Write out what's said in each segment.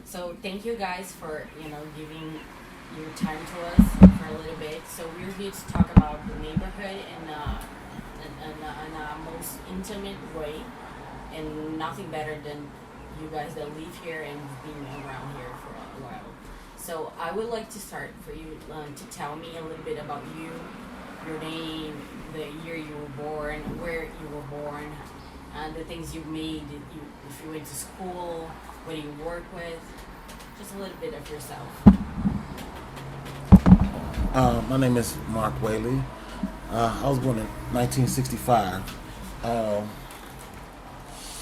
So thank you guys for giving your time to us for a little bit. So we're here to talk about the neighborhood in a most intimate way, and nothing better than you guys that live here and been around here for a while. So I would like to start for you to tell me a little bit about you, your name, the year you were born, where you were born, and the things you made. If you went to school, what do you work with? Just a little bit of yourself. My name is Mark Whaley. I was born in 1965. Um,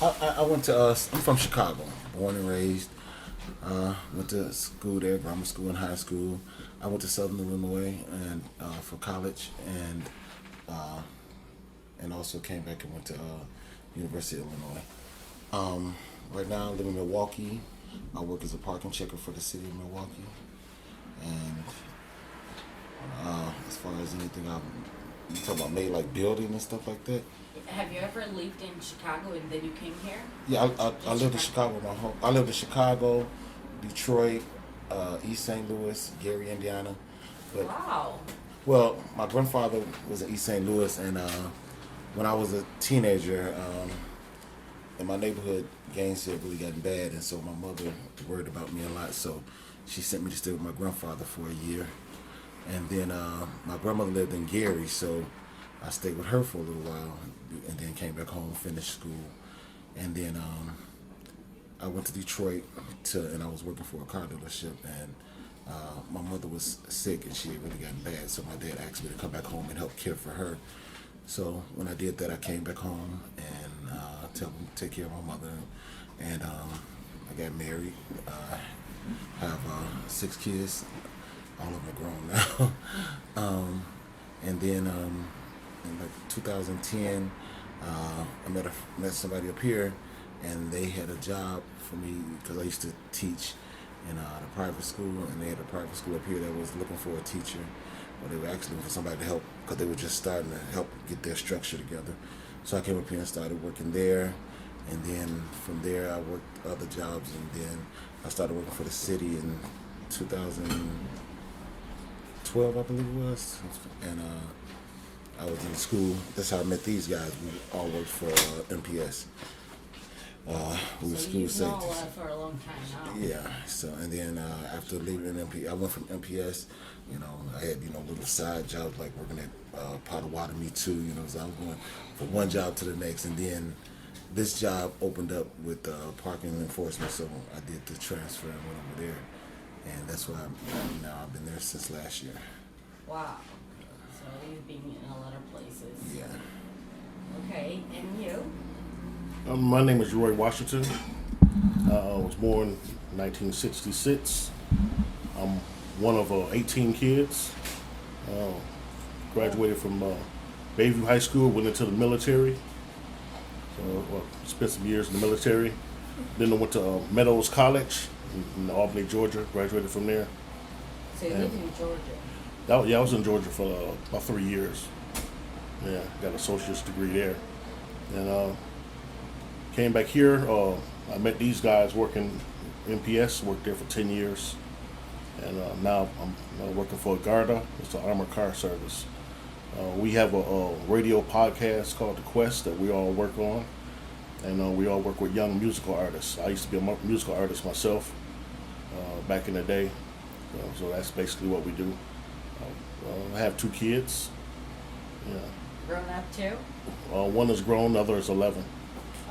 I went to, I'm from Chicago, born and raised. Went to school there, grammar school and high school. I went to Southern Illinois and for college, uh, and also came back and went to University of Illinois. Right now, I live in Milwaukee. I work as a parking checker for the city of Milwaukee. And as far as anything you talk about made like building and stuff like that. Have you ever lived in Chicago and then you came here? Yeah, I lived in Chicago my whole. I lived in Chicago, Detroit, East St. Louis, Gary, Indiana. But Wow. well, my grandfather was in East St. Louis, and when I was a teenager, in my neighborhood, gangs had really gotten bad, and so my mother worried about me a lot. So she sent me to stay with my grandfather for a year, and then my grandmother lived in Gary, so I stayed with her for a little while, and then came back home, finished school, and then I went to Detroit and I was working for a car dealership, and my mother was sick and she had really gotten bad, so my dad asked me to come back home and help care for her. So when I did that, I came back home and take care of my mother, and I got married. Have 6 kids. All of them are grown now. And then in like 2010, I met somebody up here, and they had a job for me because I used to teach in the private school, and they had a private school up here that was looking for a teacher. Well, they were actually looking for somebody to help because they were just starting to help get their structure together. So I came up here and started working there, and then from there I worked other jobs, and then I started working for the city in 2012, I believe it was, and I was in school. That's how I met these guys. We all worked for MPS. We were So school you've known safety. for a long time now. Yeah. So and then after leaving I went from MPS. I had little side jobs like working at Potawatomi too. So I was going from one job to the next, and then this job opened up with parking enforcement. So I did the transfer and went over there, and that's why I'm now. I've been there since last year. Wow. So you've been in a lot of places. Yeah. Okay, and you? My name is Roy Washington. I was born in 1966. I'm one of 18 kids. Graduated from Bayview High School, went into the military. Spent some years in the military. Then I went to Meadows College in Albany, Georgia. Graduated from there. So you live in Georgia. I was in Georgia for about 3 years. Yeah, got an associate's degree there. And came back here. I met these guys working MPS, worked there for 10 years. And now I'm working for Garda. It's an armored car service. We have a radio podcast called The Quest that we all work on. And we all work with young musical artists. I used to be a musical artist myself back in the day. So that's basically what we do. I have 2 kids. Yeah. Grown up too? One is grown, the other is 11.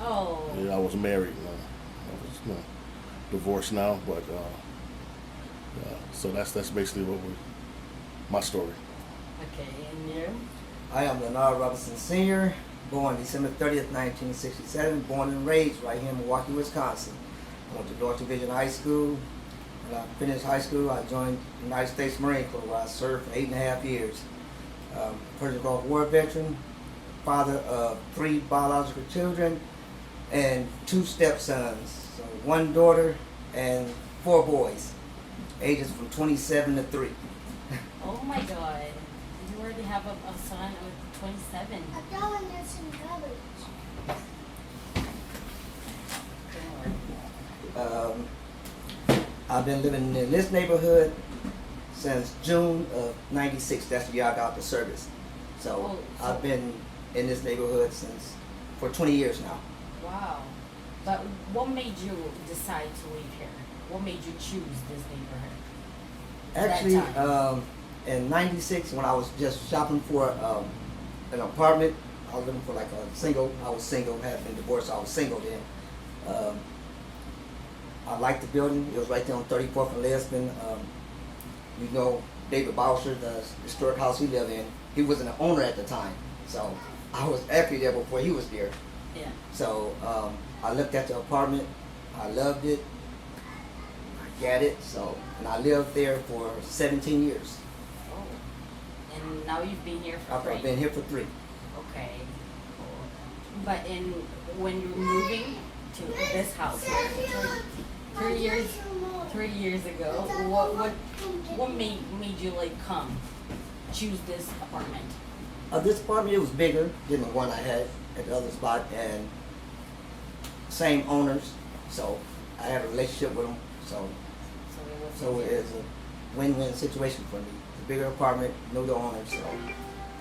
Oh. Yeah, I was married. I was divorced now, but so that's basically my story. Okay, and you? I am Leonard Robinson Sr., born December 30th, 1967, born and raised right here in Milwaukee, Wisconsin. I went to North Division High School. When I finished high school, I joined the United States Marine Corps, where I served for 8.5 years. Persian Gulf War veteran, father of 3 biological children, and 2 stepsons. So 1 daughter and 4 boys, ages from 27 to 3. Oh my god. You already have a son with 27. I thought that's in garbage. I've been living in this neighborhood since June of '96. That's the year I got out the service. So I've been in this neighborhood for 20 years now. Wow. But what made you decide to live here? What made you choose this neighborhood? Actually, That time. in '96, when I was just shopping for an apartment, I was looking for like a single. I was single, had been divorced, so I was single then. I liked the building. It was right there on 34th and Lisbon. You know, David Boucher, the historic house he lived in, he wasn't the owner at the time. So I was actually there before he was there. Yeah. So I looked at the apartment. I loved it. I got it. So, and I lived there for 17 years. Oh. And now you've been here for I've been here for 3. Okay. Cool. But when you're moving to this house here, 3 years ago, what made you like choose this apartment? This apartment, it was bigger than the one I had at the other spot, and same owners, so I had a relationship with them. So it is a win-win situation for me. The bigger apartment, know the owners. So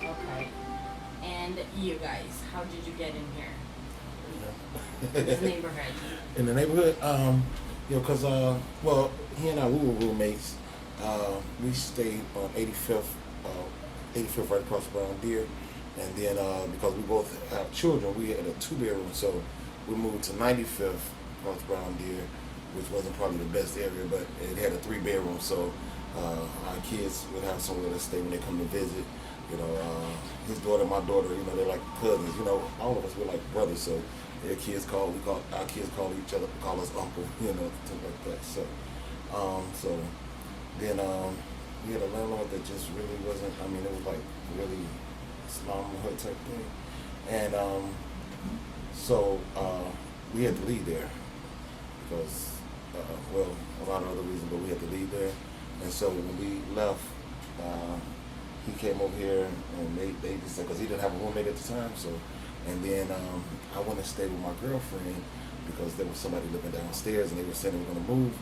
Okay. And you guys, how did you get in here? This neighborhood. In the neighborhood, you know, cause well, he and I, we were roommates. We stayed on 85th right across Brown Deer, and then because we both have children, we had a 2-bedroom, so we moved to 95th across Brown Deer, which wasn't probably the best area, but it had a 3-bedroom, so our kids would have somewhere to stay when they come to visit. You know, his daughter, my daughter, you know, they're like cousins. You know, all of us were like brothers, so our kids call each other, call us uncle, you know, things like that. So, then we had a landlord that just really wasn't. I mean, it was like really Islam hood type thing, and so we had to leave there because, well, a lot of other reasons, but we had to leave there, and so when we left. He came over here and they just said, because he didn't have a roommate at the time, so, and then I went and stayed with my girlfriend because there was somebody living downstairs and they were saying they were going to move,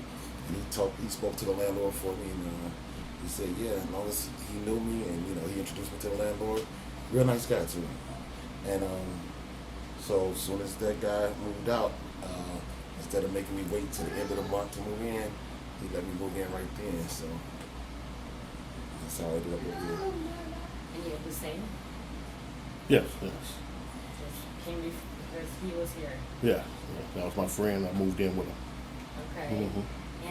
and he spoke to the landlord for me, and he said, yeah, as long as he knew me and, you know, he introduced me to the landlord, real nice guy too. And so as soon as that guy moved out, instead of making me wait till the end of the month to move in, he let me move in right then, so. So I ended up over here. And you're the same? Yes. Just came because he was here. Yeah. That was my friend. I moved in with him. Okay. Mm-hmm.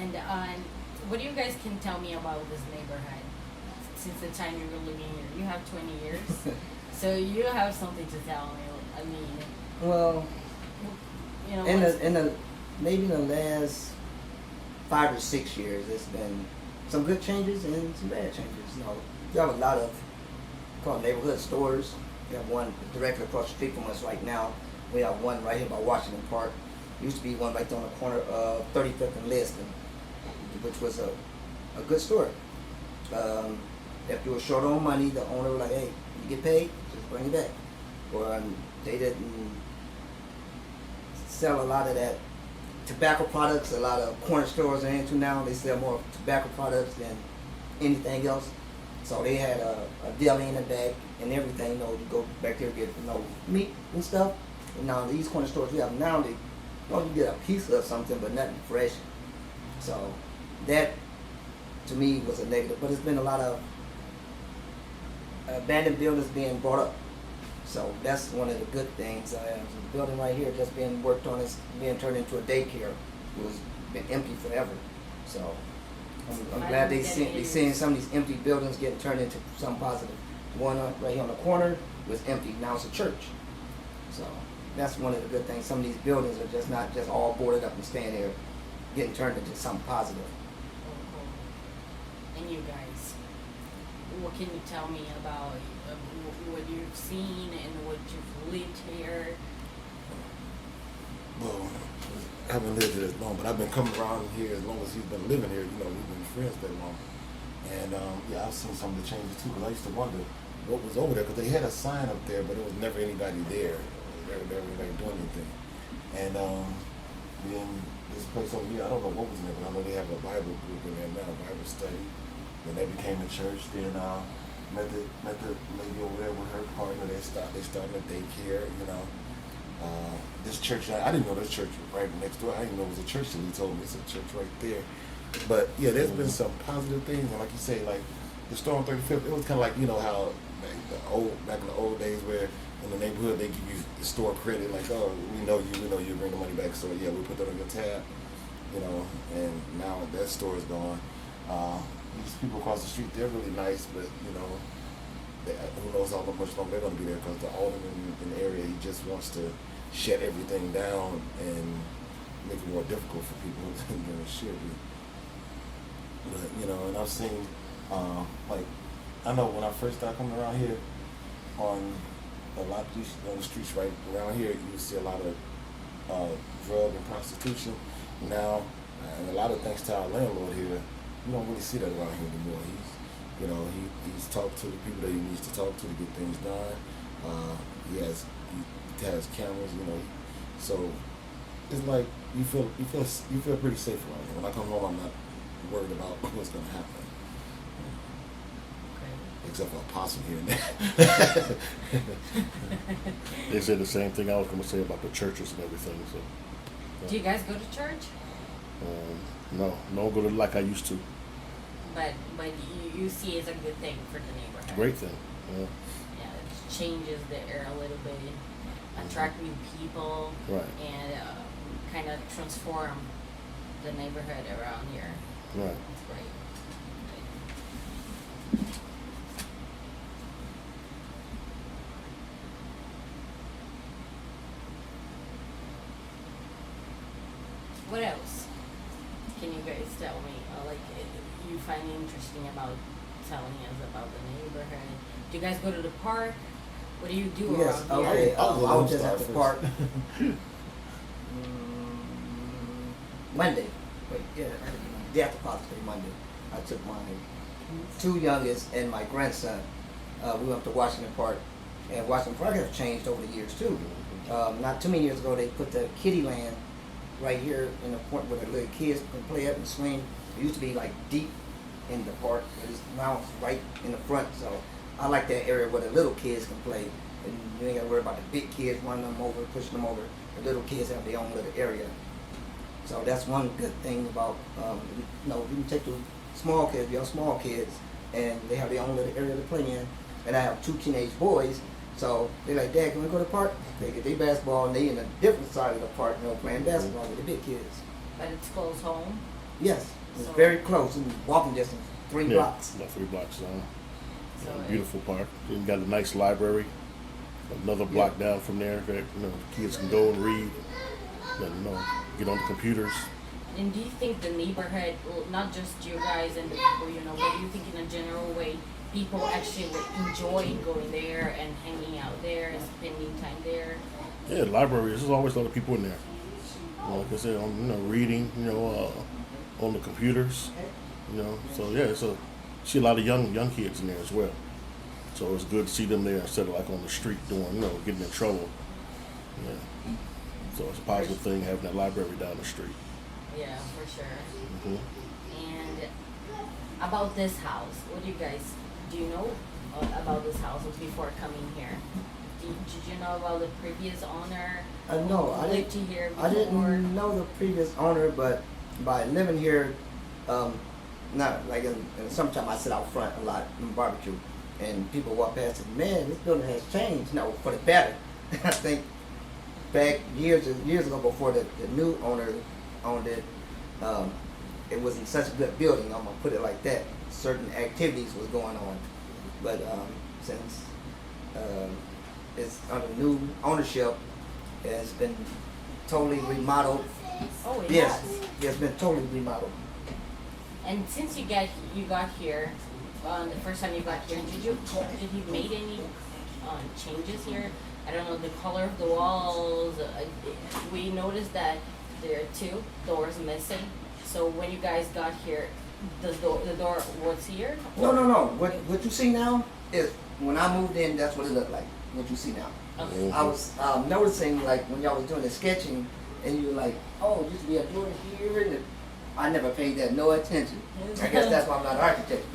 And what do you guys can tell me about this neighborhood since the time you were living here? You have 20 years, so you have something to tell me. I mean, well, you know, maybe in the last 5 or 6 years, it's been some good changes and some bad changes. You know, we have a lot of called neighborhood stores. We have one directly across the street from us right now. We have one right here by Washington Park. Used to be one right there on the corner of 35th and Lisbon, which was a good store. If you were short on money, the owner was like, hey, you get paid, just bring it back. Or they didn't sell a lot of that tobacco products. A lot of corner stores are into now. They sell more tobacco products than anything else. So they had a deli in the back and everything. You know, you go back there and get meat and stuff. And now these corner stores we have now, you get a piece of something, but nothing fresh. So that to me was a negative. But it's been a lot of abandoned buildings being brought up. So that's one of the good things. The building right here just being worked on is being turned into a daycare. It was been empty forever. So I'm glad they seeing some of these empty buildings getting turned into something positive. The one right here on the corner was empty. Now it's a church. So that's one of the good things. Some of these buildings are just not just all boarded up and staying there, getting turned into something positive. And you guys, what can you tell me about what you've seen and what you've lived here? Well, I haven't lived here as long, but I've been coming around here as long as he's been living here. You know, we've been friends that long. And yeah, I've seen some of the changes too, because I used to wonder what was over there, because they had a sign up there, but there was never anybody there. There was never anybody doing anything. And then this this place over here. I don't know what was in there, but I know they have a Bible group in there now, Bible study. Then they became a church. Then met the lady over there with her partner. They started a daycare. You know, this church. I didn't know this church was right next door. I didn't know it was a church till he told me it's a church right there. But yeah, there's been some positive things, and like you say, like the store on 35th. It was kind of like, you know, how back in the old days where in the neighborhood they give you the store credit, like, oh, we know you bring the money back, so yeah, we put that on your tab, you know. And now that store is gone. These people across the street, they're really nice, but you know, who knows how much longer they're going to be there, because the alderman in the area, he just wants to shut everything down and make it more difficult for people than it should be. But you know, and I've seen like, I know when I first started coming around here, on a lot of these on the streets right around here, you see a lot of drug and prostitution now, and a lot of thanks to our landlord here, you don't really see that around here anymore. He's talked to the people that he needs to talk to get things done. He has cameras, you know, so it's like you feel pretty safe around here. When I come home, I'm not worried about what's gonna happen. Except for a possum here and there. They said the same thing I was going to say about the churches and everything. So, Do you guys go to church? No, don't go to like I used to. But you see it's a good thing for the neighborhood. It's a great thing. Yeah. Yeah, it changes the air a little bit, attract new people, Right. and kind of transform the neighborhood around here. Right. It's great. What else can you guys tell me? You find interesting about telling us about the neighborhood? Do you guys go to the park? What do you do Yes, around okay. here? I was just at the park Monday. Wait, yeah, day after Father's Day, Monday. I took my two youngest and my grandson. We went to Washington Park, and Washington Park has changed over the years too. Not too many years ago, they put the kiddie land right here in the point where the little kids can play up and swing. It used to be like deep in the park, but now it's right in the front. So I like that area where the little kids can play, and you ain't got to worry about the big kids running them over, pushing them over. The little kids have their own little area. So that's one good thing about, you know, you can take the small kids, your small kids, and they have their own little area to play in. And I have two teenage boys, so they're like, Dad, can we go to the park? They get their basketball, and they in a different side of the park, you know, playing basketball with the big kids. But it's close home. Yes, it's So- very close, in walking distance, 3 blocks. About 3 blocks down. So Beautiful park. You got a nice library. Another block down from there that, you know, kids can go and read. And, you know, get on the computers. And do you think the neighborhood, well, not just you guys and the people you know, but do you think in a general way, people actually would enjoy going there and hanging out there and spending time there? Yeah, the library. There's always a lot of people in there. You know, like I said, you know, reading. You know, on the computers. You know, so yeah, see a lot of young kids in there as well. So it's good to see them there instead of like on the street doing, you know, getting in trouble. Yeah. So it's a positive thing having that library down the street. Yeah, for sure. Hmm. And about this house, what do you know about this house before coming here? Did you know about the previous owner? No, who I lived didn't. here before? I didn't know the previous owner, but by living here, not like in summertime, I sit out front a lot and barbecue, and people walk past and man, this building has changed. No, for the better. I think back years ago, before the new owner owned it, it wasn't such a good building. I'm gonna put it like that. Certain activities was going on, but since it's under new ownership, it's been totally remodeled. Oh, it Yes, has. it's been totally remodeled. And since you got here, the first time you got here, did you made any changes here? I don't know, the color of the walls. We noticed that there are 2 doors missing. So when you guys got here, the door was here? No. What you see now is when I moved in. That's what it looked like. What you see now. Okay. I was noticing like when y'all was doing the sketching, and you were like oh, it used to be a door here, and I never paid that no attention. I guess that's why I'm not an architect.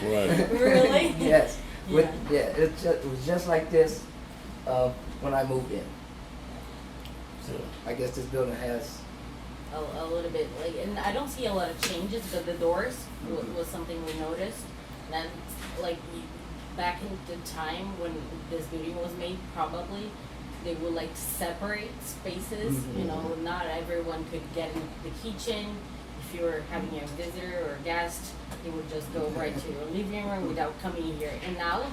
Right. Really? Yes. Yeah. It was just like this when I moved in. So Yeah. I guess this building has. A little bit like, and I don't see a lot of changes, but the doors was something we noticed. And like back in the time when this building was made, probably they would like separate spaces. Mhm. You know, not everyone could get in the kitchen. If you were having a visitor or a guest, they would just go right to your living room without coming in here. And now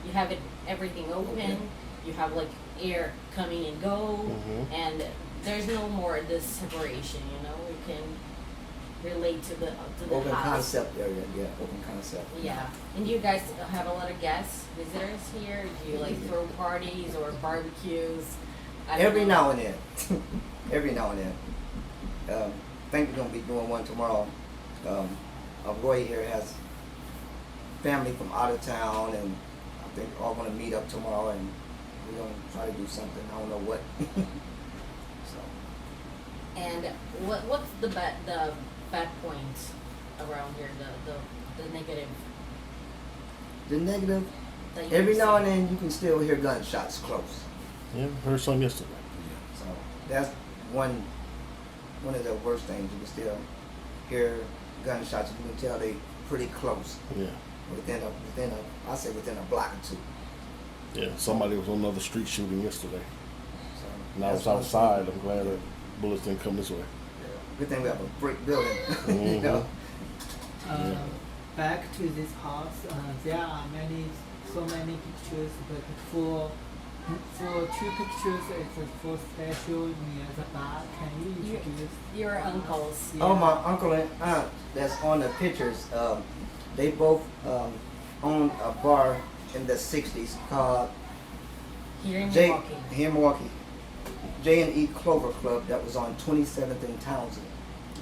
you have it everything open. You have like air coming and go, Mhm. and there's no more this separation. You know, we can relate to the Open house. concept area, yeah, open concept. Yeah. And do you guys have a lot of guests, visitors here? Do you like throw parties or barbecues? I don't Every know. now and then. Every now and then. I think we're going to be doing one tomorrow. Roy here has family from out of town, and I think all going to meet up tomorrow, and we're going to try to do something. I don't know what. So, And what's the bad points around here? The negative. the negative, That you every see? now and then you can still hear gunshots close. Yeah, heard some yesterday. So that's one of the worst things. You can still hear gunshots. You can tell they pretty close. Yeah. Within a, I say within a block or two. Yeah. Somebody was on another street shooting yesterday. So And I was that's one outside. thing. I'm glad that bullets didn't come this way. Yeah. Good thing we have a brick building. You Mhm. know? Back to this house, there are so many pictures, but for two pictures, it's for special near the bar. Can you introduce? Your uncles. Oh, my uncle and aunt that's on the pictures. They both owned a bar in the '60s called Here in J Milwaukee. here in Milwaukee. J&E Clover Club that was on 27th and Townsend.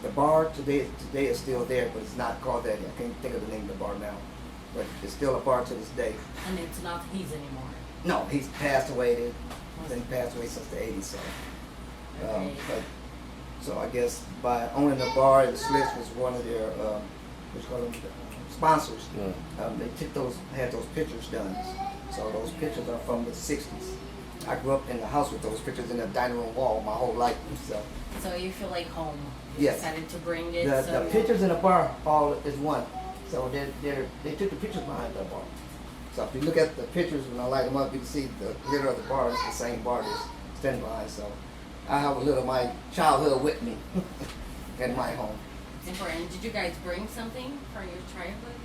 The bar today is still there, but it's not called that. I can't think of the name of the bar now, but it's still a bar to this day. And it's not his anymore. No, he's passed away. He's been passed away since the '80s. So, Okay. so I guess by owning the bar, the Slits was one of their sponsors. Yeah. They had those pictures done. So those pictures are from the '60s. I grew up in the house with those pictures in the dining room wall my whole life. So you feel like home. You Yes. decided to bring it. The pictures in the bar all is one. So they took the pictures behind the bar. So if you look at the pictures when I light them up, you can see the leader of the bar is the same bar that's standing behind. So I have a little of my childhood with me in my home. It's important. Did you guys bring something from your childhood?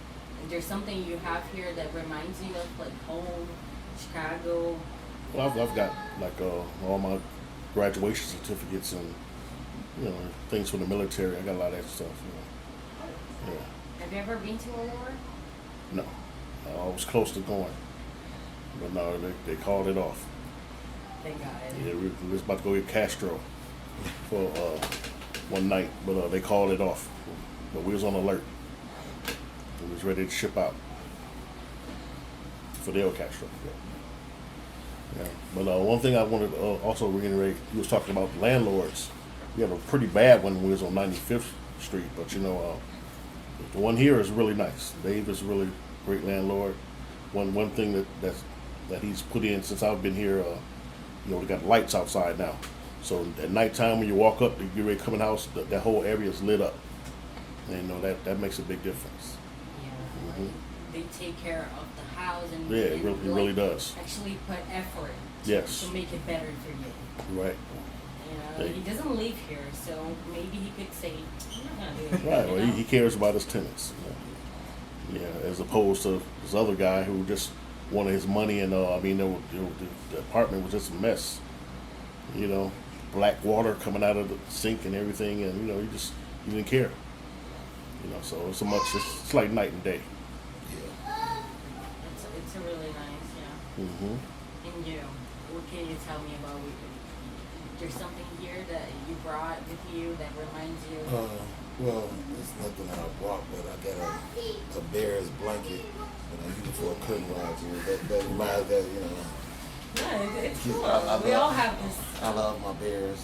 Is there something you have here that reminds you of like home, Chicago? Well, I've got like all my graduation certificates and things from the military. I got a lot of that stuff. Yeah. Have you ever been to a war? No, I was close to going, but no, they called it off. Thank God. Yeah, we was about to go get Castro for one night, but they called it off. But we was on alert. We was ready to ship out for Fidel Castro. Yeah. But one thing I wanted to also reiterate, you was talking about landlords. We have a pretty bad one when we was on 95th Street, but the one here is really nice. Dave is a really great landlord. One thing that he's put in since I've been here, we got lights outside now. So at nighttime when you walk up, you get ready to come in the house, that whole area is lit up. And that makes a big difference. Yeah. They take care of the house and Yeah, it really does. Actually put effort Yes. to make it better for you. Right. Hey. He doesn't live here, so maybe he could say, I'm not gonna do it. Right. Well, he cares about his tenants. Yeah, as opposed to this other guy who just wanted his money, and the apartment was just a mess. Black water coming out of the sink and everything, and he didn't care. So it's like night and day. It's a really nice, yeah. Mm-hmm. And what can you tell me about there's something here that you brought with you that reminds you? Well, it's nothing that I brought, but I got a bear's blanket that I use for a curtain rod. That reminds that, No, it's cool. I We all have this. I love my bears.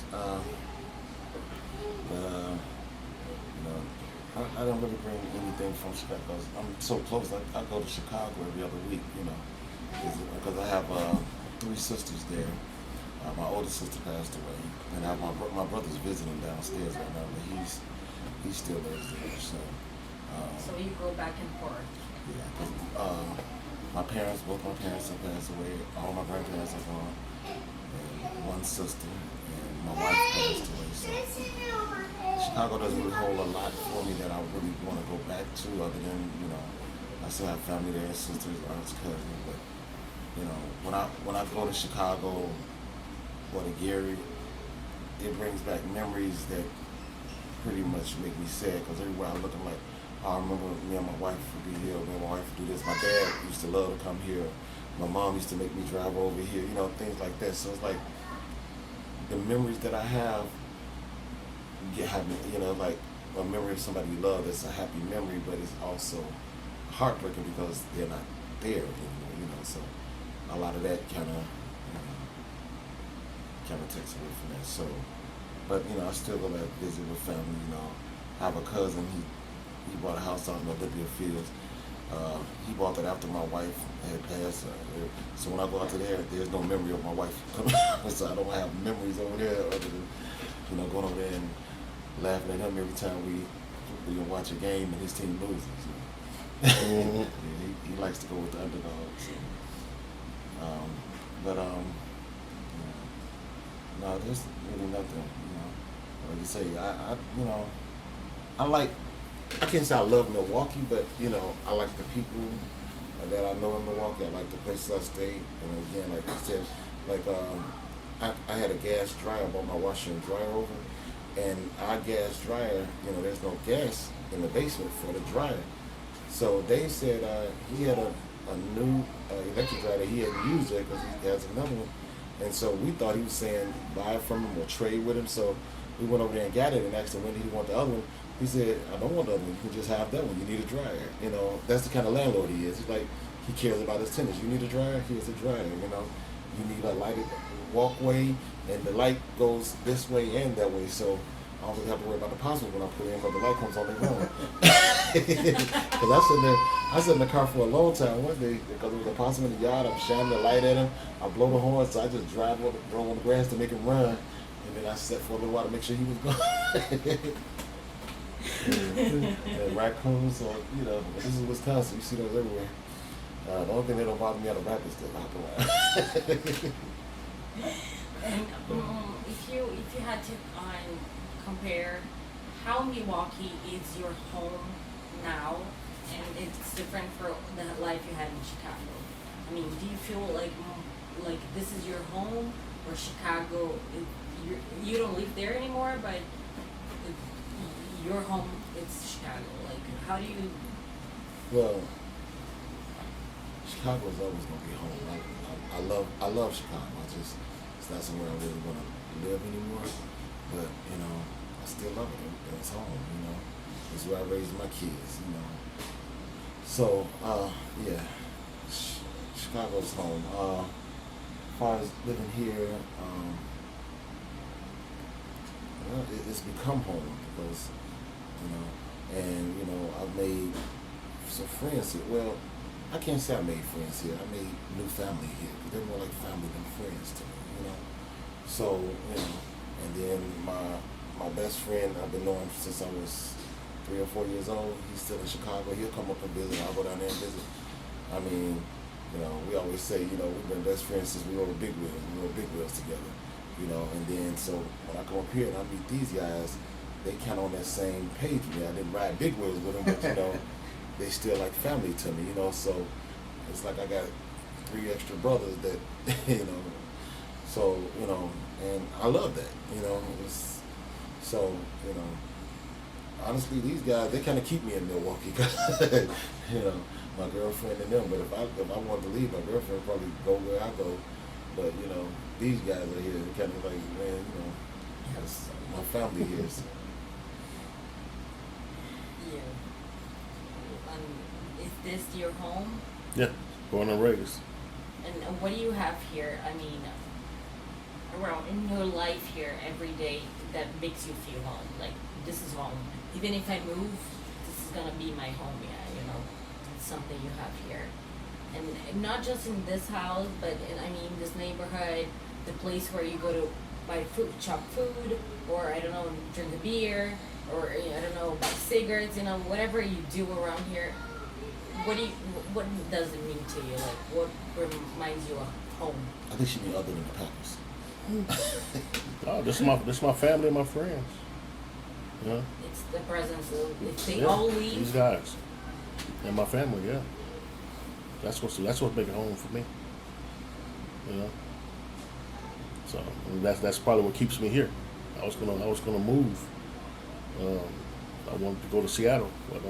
don't really bring anything from Chicago because I'm so close. I go to Chicago every other week, you know, because I have 3 sisters there. My oldest sister passed away, and I have my brother's visiting downstairs right now, but he still lives there. So you go back and forth. yeah, 'cause, both my parents have passed away. All my grandparents are gone, and one sister, and my wife passed away. So Chicago doesn't really hold a lot for me that I really want to go back to, other than, you know, I still have family there, sisters, aunts, cousins. But you know, when I go to Chicago or to Gary, it brings back memories that pretty much make me sad, because everywhere I look, I'm like, oh, I remember me and my wife would be here, me and my wife would do this. My dad used to love to come here. My mom used to make me drive over here, you know, things like that. So it's like the memories that I have, you know, like a memory of somebody you love, that's a happy memory, but it's also heartbreaking because they're not there anymore, you know. So a lot of that kind of takes away from that. So, but you know, I still go back visit with family. You know, I have a cousin. He bought a house out in Olympia Fields. He bought that after my wife had passed. So when I go out to there, there's no memory of my wife coming. So I don't have memories over there other than, you know, going over there and laughing at him every time we watch a game and his team loses. Yeah, he likes to go with the underdog. So. No, there's really nothing, you know. Like you say, I can't say I love Milwaukee, but, you know, I like the people that I know in Milwaukee. I like the places I stay. And again, like you said, like I had a gas dryer, I bought my washer and dryer over. And our gas dryer, you know, there's no gas in the basement for the dryer. So Dave said he had a new electric dryer that he hadn't used it because he has another one. And so we thought he was saying buy it from him or trade with him. So we went over there and got it and asked him when did he want the other one. He said, I don't want the other one. You can just have that one. You need a dryer. You know, that's the kind of landlord he is. He's like, he cares about his tenants. You need a dryer? Here's a dryer. You know, you need a lighted walkway, and the light goes this way and that way. So I don't really have to worry about the possible when I put it in, but the light comes on their own. Because I sat in the car for a long time one day because there was a possum in the yard. I'm shining the light at him. I blow the horn, so I just drove on the grass to make him run. And then I sat for a little while to make sure he was gone. and raccoons, or, you know, this is Wisconsin. You see those everywhere. The only thing that don't bother me are the rabbits that hop around. And if you had to compare how Milwaukee is your home now, and it's different for the life you had in Chicago. I mean, do you feel like this is your home, or Chicago? You don't live there anymore, but your home is Chicago. Like, how do you? Well, Chicago is always gonna be home. I love Chicago. It's not somewhere I really want to live anymore. But you know, I still love it. It's home. You know, it's where I raised my kids. You know, so yeah, Chicago's home. As far as living here, well, it's become home because, you know, and you know, I've made some friends here. Well, I can't say I made friends here. I made new family here because they're more like family than friends to me. You know, so you know, and then my best friend I've been knowing since I was 3 or 4 years old. He's still in Chicago. He'll come up and visit. I'll go down there and visit. I mean, you know, we always say, you know, we've been best friends since we were big wheels. We were big wheels together. You know, and then so when I come up here and I meet these guys, they kind of on that same page with me. I didn't ride big wheels with them, but you know, they still like family to me. You know, so it's like I got 3 extra brothers that, you know. So you know, and I love that. You know, so you know. Honestly, these guys, they kind of keep me in Milwaukee. You know, my girlfriend and them. But if I wanted to leave, my girlfriend would probably go where I go. But, you know, these guys are here. They're kind of like, man, you know, that's my family here. So. Yeah. Is this your home? Yeah, born and raised. And what do you have here? I mean, around in your life here every day that makes you feel home? Like, this is home. Even if I move, this is gonna be my home. Yeah, you know, it's something you have here, and not just in this house, but in, I mean, this neighborhood, the place where you go to buy food, chop food, or I don't know, drink a beer, or I don't know, buy cigarettes. You know, whatever you do around here. What does it mean to you? Like, what reminds you of home? I think she mean other than the Packers. Oh, this my family and my friends. You know, It's the presence of, if they yeah, all these leave, guys and my family. Yeah, that's what makes it home for me. You know, so that's probably what keeps me here. I was gonna move. I wanted to go to Seattle, but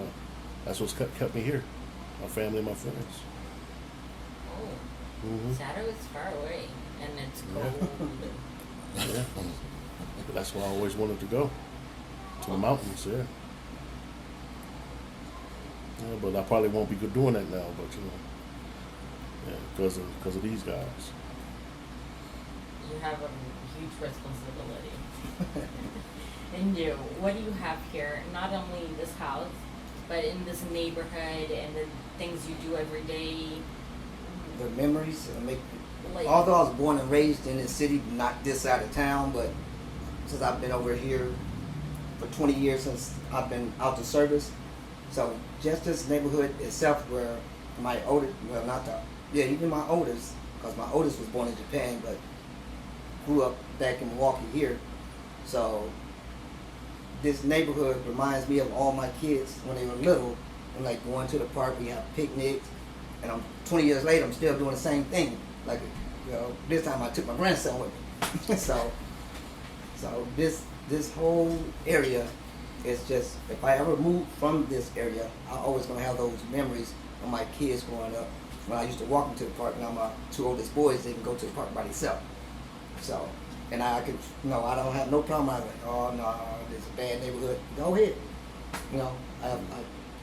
that's what's kept me here. My family and my friends. oh, Mm-hmm. Seattle is far away, and it's cold. Yeah, but that's why I always wanted to go to the mountains. Yeah. Yeah, but I probably won't be good doing that now. But you know, yeah, because of these guys. You have a huge responsibility. And you, what do you have here? Not only in this house, but in this neighborhood and the things you do every day. The memories make. Like, Although I was born and raised in the city, not this side of town, but since I've been over here for 20 years since I've been out to service, so just this neighborhood itself, where my oldest, well, not the, yeah, even my oldest, because my oldest was born in Japan, but grew up back in Milwaukee here, so this neighborhood reminds me of all my kids when they were little, and like going to the park, we have picnics, and I'm 20 years later, I'm still doing the same thing. Like, you know, this time I took my grandson with me. so this whole area is just, if I ever move from this area, I'm always gonna have those memories of my kids growing up. When I used to walk them to the park, now my two oldest boys, they can go to the park by themselves. So, and I could, you know, I don't have no problem. I'm like, oh no, it's a bad neighborhood. Go ahead. You know, I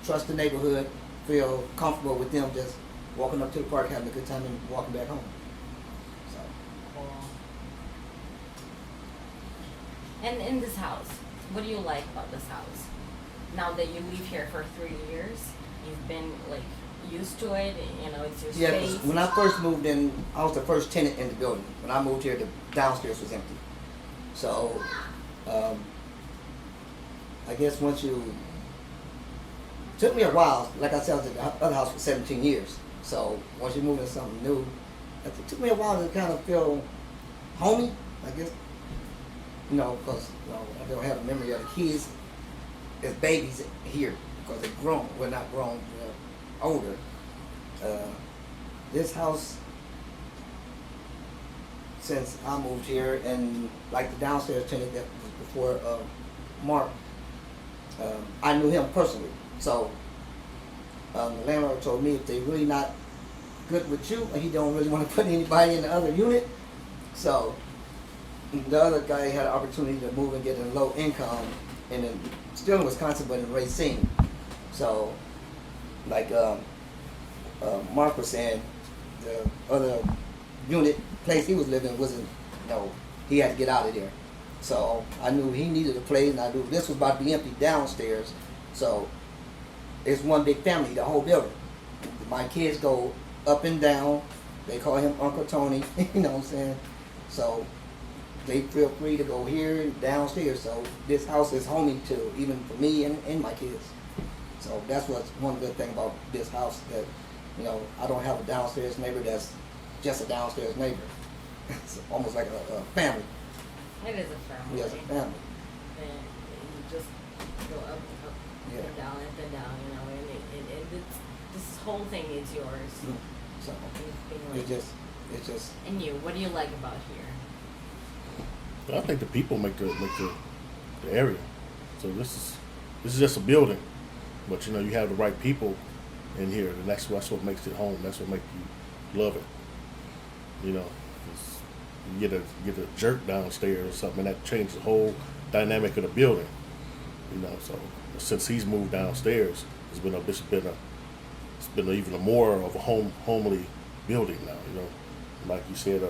trust the neighborhood, feel comfortable with them just walking up to the park, having a good time, and walking back home. So, and in this house, what do you like about this house? Now that you live here for 3 years, you've been like used to it. You know, it's your yeah, space. 'cause when I first moved in, I was the first tenant in the building. When I moved here, the downstairs was empty. So, I guess once you, took me a while. Like I said, I was at the other house for 17 years. So once you move into something new, it took me a while to kind of feel homey, I guess. You know, because you know, I don't have a memory of the kids as babies here because they're grown. We're not grown, we're older. This house, since I moved here, and like the downstairs tenant that was before Mark, I knew him personally. So the landlord told me if they're really not good with you, and he don't really want to put anybody in the other unit. So the other guy had an opportunity to move and get a low income, and then still in Wisconsin, but in Racine. So, like Mark was saying, the other unit place he was living wasn't, you know, he had to get out of there. So I knew he needed a place, and I knew this was about to be empty downstairs. So it's one big family, the whole building. My kids go up and down. They call him Uncle Tony. You know what I'm saying? So they feel free to go here and downstairs. So this house is homey to even for me and my kids. So that's what's one good thing about this house, that you know, I don't have a downstairs neighbor that's just a downstairs neighbor. It's almost like a family. It is a family. Yeah, it's a family. And you just go up, Yeah. and down, you know, and it's, this whole thing is yours. So And it's being it's just And you, what do you like about here? I think the people make the area. So this is just a building, but you know you have the right people in here, and that's what makes it home. That's what makes you love it. You know, you get a jerk downstairs or something, and that changes the whole dynamic of the building. You know, so since he's moved downstairs, it's been even more of a homely building now. You know, like you said,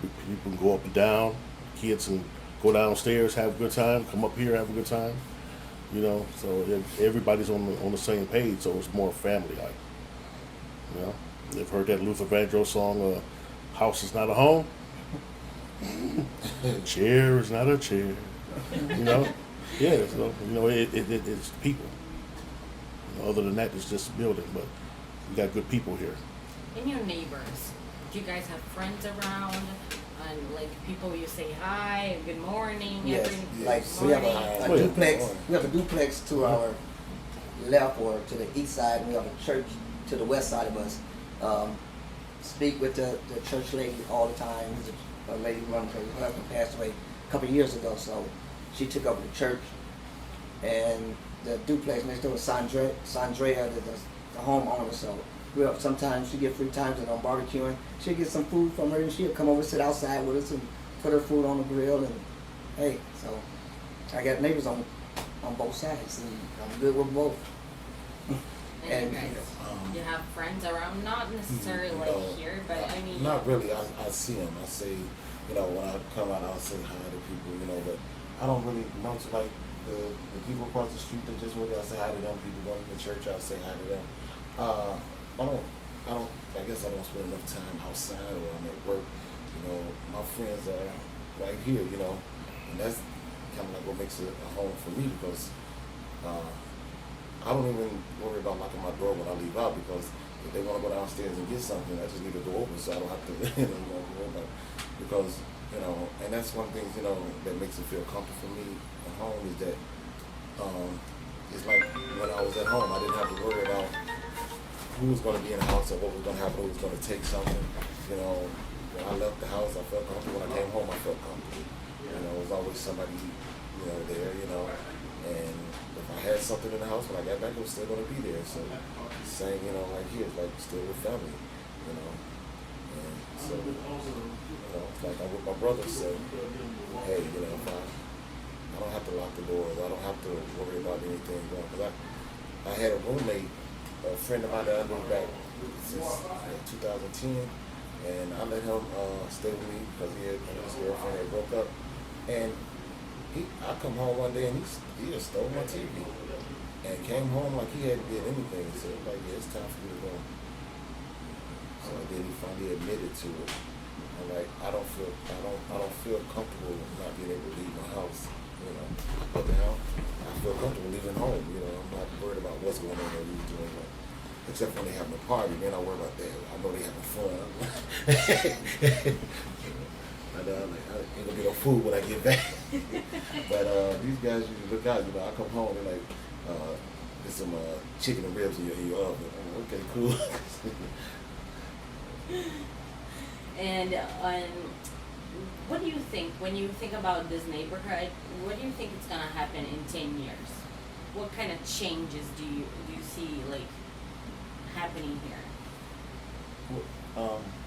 people can go up and down. Kids can go downstairs, have a good time. Come up here, have a good time. You know, so everybody's on the same page, so it's more family like. You know, they've heard that Luther Vandross song, "House is not a home, chair is not a chair." You know, yeah. So you know, it's people. You know, other than that, it's just a building, but we got good people here. And your neighbors, do you guys have friends around? And like people you say hi, good morning, Yes, every like we have a Oh, yeah. duplex. We have a duplex to our left or to the east side, and we have a church to the west side of us. Speak with the church lady all the time. There's a lady who runs her husband passed away a couple of years ago, so she took over the church. And the duplex next door is Sandrea, the homeowner. So sometimes she get free times and on barbecuing. She'll get some food from her, and she'll come over, sit outside with us, and put her food on the grill. And hey, so I got neighbors on both sides, and I'm good with both. And you guys, you have friends around, not necessarily like No, here, but I mean, not really. I see them. I say, you know, when I come out, I'll say hi to people, you know, but I don't really know to like the people across the street that just really I say hi to them. People going to the church, I'll say hi to them. I guess I don't spend enough time outside or I'm at work. You know, my friends are right here, you know, and that's kind of like what makes it a home for me because I don't even worry about locking my door when I leave out because if they want to go downstairs and get something, I just leave the door open so I don't have to, you know, worry about it. Because, you know, and that's one thing, you know, that makes it feel comfortable for me at home is that it's like when I was at home, I didn't have to worry about who was going to be in the house or what was going to happen, who was going to take something. You know, when I left the house, I felt comfortable. When I came home, I felt comfortable. You know, there was always somebody, you know, there, you know. And if I had something in the house, when I got back, it was still going to be there. So, same, you know, like here, it's like still with family, you know. And so, you know, like I'm with my brother, so, hey, you know, if I don't have to lock the doors, I don't have to worry about anything going. Because I had a roommate, a friend of mine that I knew back since 2010, and I let him stay with me because his girlfriend had broke up. And I come home one day and he just stole my TV and came home like he hadn't did anything. So it was like, yeah, it's time for me to go. So then he finally admitted to it. I'm like, I don't feel comfortable not being able to leave my house. You know, but now I feel comfortable leaving home. You know, I'm not worried about what's going on or who's doing what. Except when they having a party, then I worry about that. I know they having fun. I ain't gonna get no food when I get back. But these guys usually look out. You know, I come home, they're like, get some chicken and ribs in your oven. I'm like, okay, cool. and what do you think when you think about this neighborhood? What do you think it's gonna happen in 10 years? What kind of changes do you see like happening here?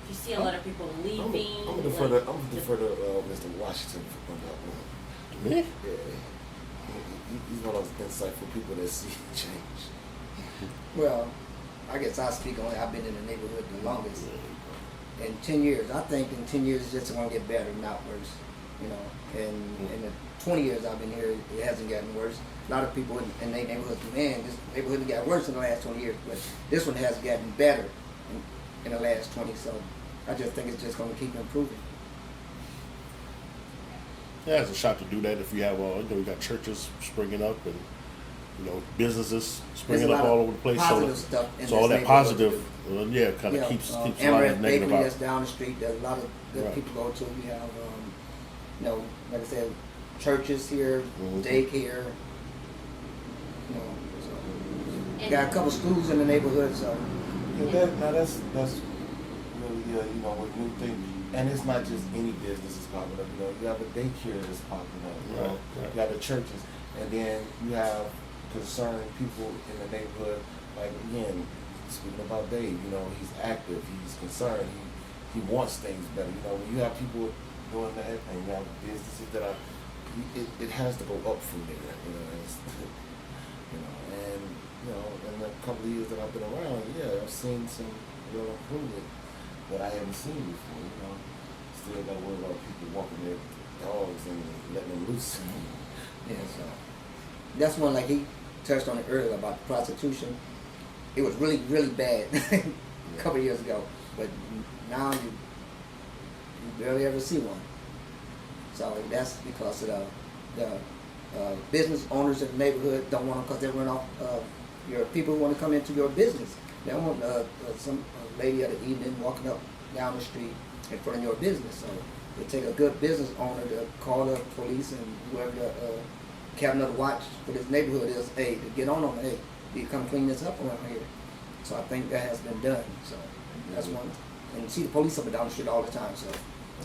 You see a lot of people leaving. I'm gonna defer to Mr. Washington on that one. Me? Yeah, he's one of those insightful people that see change. Well, I guess I speak on it. I've been in the neighborhood the longest. In 10 years, I think in 10 years it's just going to get better, not worse. You know, and in the 20 years I've been here, it hasn't gotten worse. A lot of people in their neighborhoods, man, this neighborhood has got worse in the last 20 years, but this one has gotten better in the last 20. So I just think it's just going to keep improving. Yeah, it's a shot to do that if you have, you know, we got churches springing up and, you know, businesses springing up all over the place. Positive stuff in so this all that neighborhood positive, too. kind of keeps a lot of Amaranth negative Bakery out. that's down the street. There's a lot of good Right. people go to. We have, you know, like I said, churches here, Mhm. daycare. You know, so And got a couple schools in the neighborhood. So Yeah, that's really you know, a new thing. And it's not just any business that's popping up. You know, you have a daycare that's popping up. You know, Right. you have the churches, and then you have concerned people in the neighborhood. Like again, speaking about Dave, you know, he's active, he's concerned, he wants things better. You know, when you have people doing that, and you have businesses that are, it has to go up from there. You know, you know, and you know, in the couple of years that I've been around, yeah, I've seen some real improvement that I haven't seen before, you know. Still got to worry about people walking their dogs and letting them loose. yeah, so that's one, like he touched on it earlier about the prostitution. It was really, really bad a couple of years ago, but now you barely ever see one. So that's because of the business owners in the neighborhood don't want them because they run off your people who want to come into your business. They don't want some lady at the evening walking up down the street in front of your business. So it take a good business owner to call the police and whoever the captain of the watch for this neighborhood is, hey, to get on them, hey, you come clean this up around here. So I think that has been done. So that's one. And you see the police up and down the street all the time. So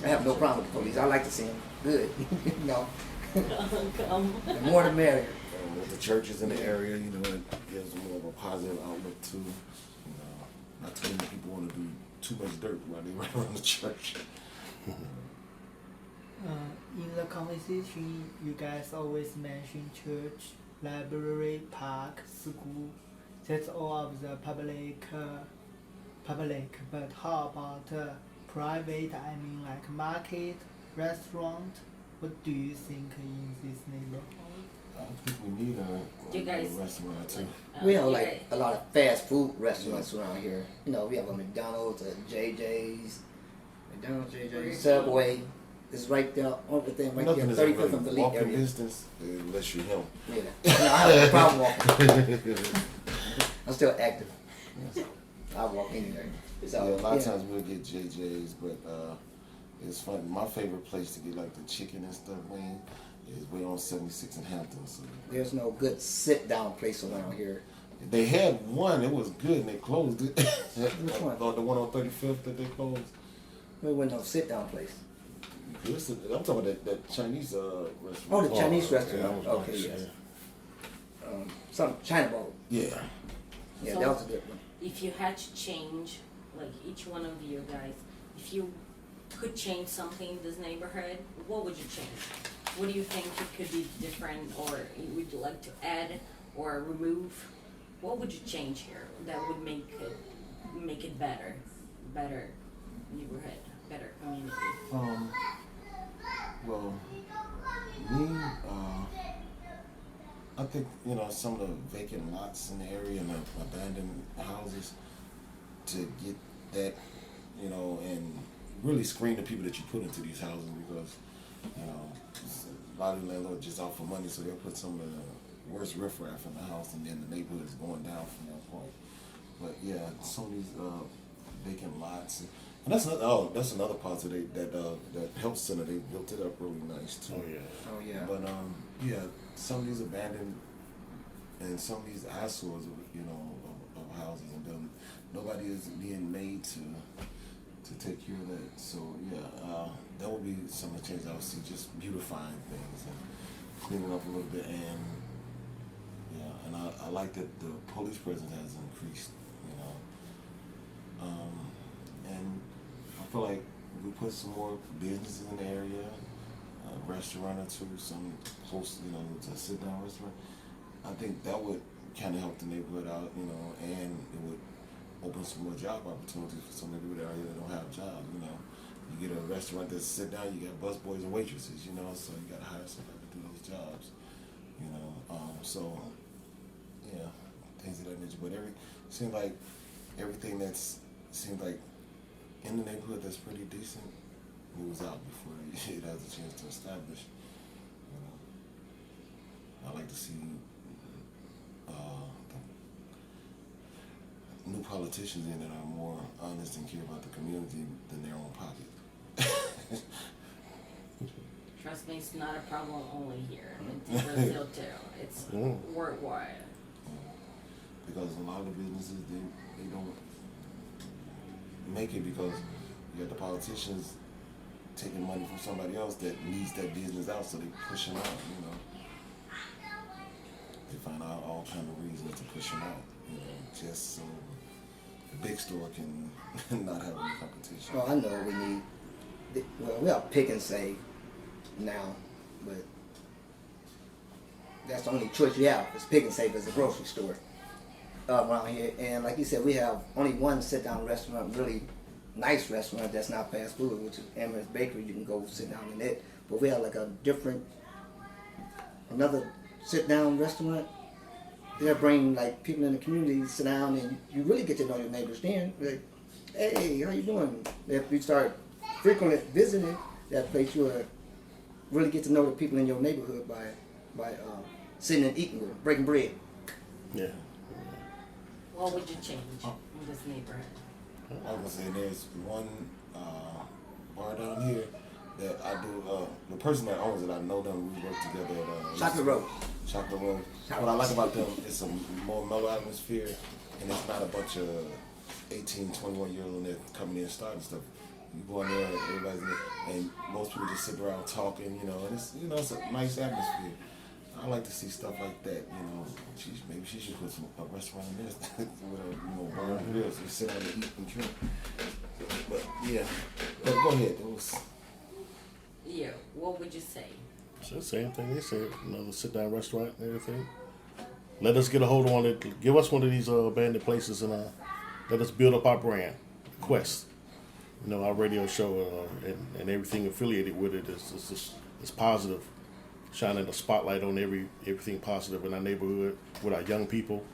I have no problem with the police. I like to see them good. You know, the more the merrier. And with the churches in the area, you know, it gives more of a positive outlook too. You know, not too many people want to do too much dirt while they run around the church. In the conversation, you guys always mention church, library, park, school. That's all of the public. But how about private? I mean, like market, restaurant. What do you think in this neighborhood? I think we need You guys- a restaurant too. We have like a lot of fast food restaurants around here. You know, we have a McDonald's, a JJ's, Subway. It's right there on the thing, right Nothing there, is 35th and really Believe walking area. distance unless you're him. Yeah, no, I have no problem walking. I'm still active. I walk anywhere. So Yeah, a lot of times we'll get JJ's, but it's fun. My favorite place to get like the chicken and stuff, man, is way on 76 in Hampton. So there's no good sit down place around here. they had one, it was good, and they closed it. Which one? The one on 35th that they closed. There wasn't no sit down place. I'm talking about that Chinese restaurant. Oh, the Chinese yeah, restaurant. that was Okay, nice, yes. Some China Bowl. Yeah. Yeah, So- that was a good one. If you had to change, like each one of you guys, if you could change something in this neighborhood, what would you change? What do you think it could be different, or would you like to add or remove? What would you change here that would make it better neighborhood, better community? Well, me, I think, you know, some of the vacant lots in the area and the abandoned houses, to get that, you know, and really screen the people that you put into these houses, because, you know, a lot of landlords just out for money, so they'll put some of the worst riffraff in the house, and then the neighborhood is going down from that point. But yeah, some of these vacant lots, and that's another positive, that health center, they built it up really nice too. Oh yeah. Oh yeah. But yeah, some of these abandoned and some of these eyesores, you know, of houses and buildings, nobody is being made to take care of that. So yeah, that would be some of the changes I would see, just beautifying things and cleaning up a little bit, and yeah, and I like that the police presence has increased, you know, and I feel like if we put some more businesses in the area, a restaurant or two, some close, you know, to sit down restaurant, I think that would kind of help the neighborhood out, you know, and it would open some more job opportunities for some people that don't have jobs, you know. You get a restaurant that's sit down, you got busboys and waitresses, you know, so you got to hire somebody to do those jobs, you know. So, yeah, things of that nature. But seems like everything seems like in the neighborhood that's pretty decent moves out before it has a chance to establish. You know, I like to see new politicians in that are more honest and care about the community than their own pocket. Trust me, it's not a problem only here. It's in Brazil too. It's worldwide. Because a lot of the businesses, they don't make it because you got the politicians taking money from somebody else that needs that business out, so they push them out, you know. They find out all kind of reasons to push them out, you know, just so the big store can not have any competition. Well, I know we need. Well, we have pick and save now, but that's the only choice you have. Is pick and save as a grocery store around here. And like you said, we have only one sit-down restaurant, really nice restaurant that's not fast food, which is Emirates Bakery. You can go sit down in it. But we have like a different, another sit down restaurant. They'll bring like people in the community sit down, and you really get to know your neighbors. Then, like, hey, how you doing? If you start frequently visiting that place, you'll really get to know the people in your neighborhood by sitting and eating with them, breaking bread. Yeah. What would you change in this neighborhood? I was saying there's one bar down here that I do. The person that owns it, I know them. We work together at Chocolate Rose. Chocolate Room. What I like about them, it's a more mellow atmosphere, and it's not a bunch of 18, 21-year-olds in there coming in and starting stuff. You go in there, everybody's in there, and most people just sit around talking, you know, and it's, you know, it's a nice atmosphere. I like to see stuff like that, you know. Maybe she should put a restaurant in this, with a, you know, bar and this, and sit down and eat and drink. But yeah, but go ahead. Yeah, what would you say? It's the same thing they said, you know, the sit down restaurant and everything. Let us get a hold on it. Give us one of these abandoned places and let us build up our brand, Quest. You know, our radio show and everything affiliated with it is positive, shining a spotlight on everything positive in our neighborhood with our young people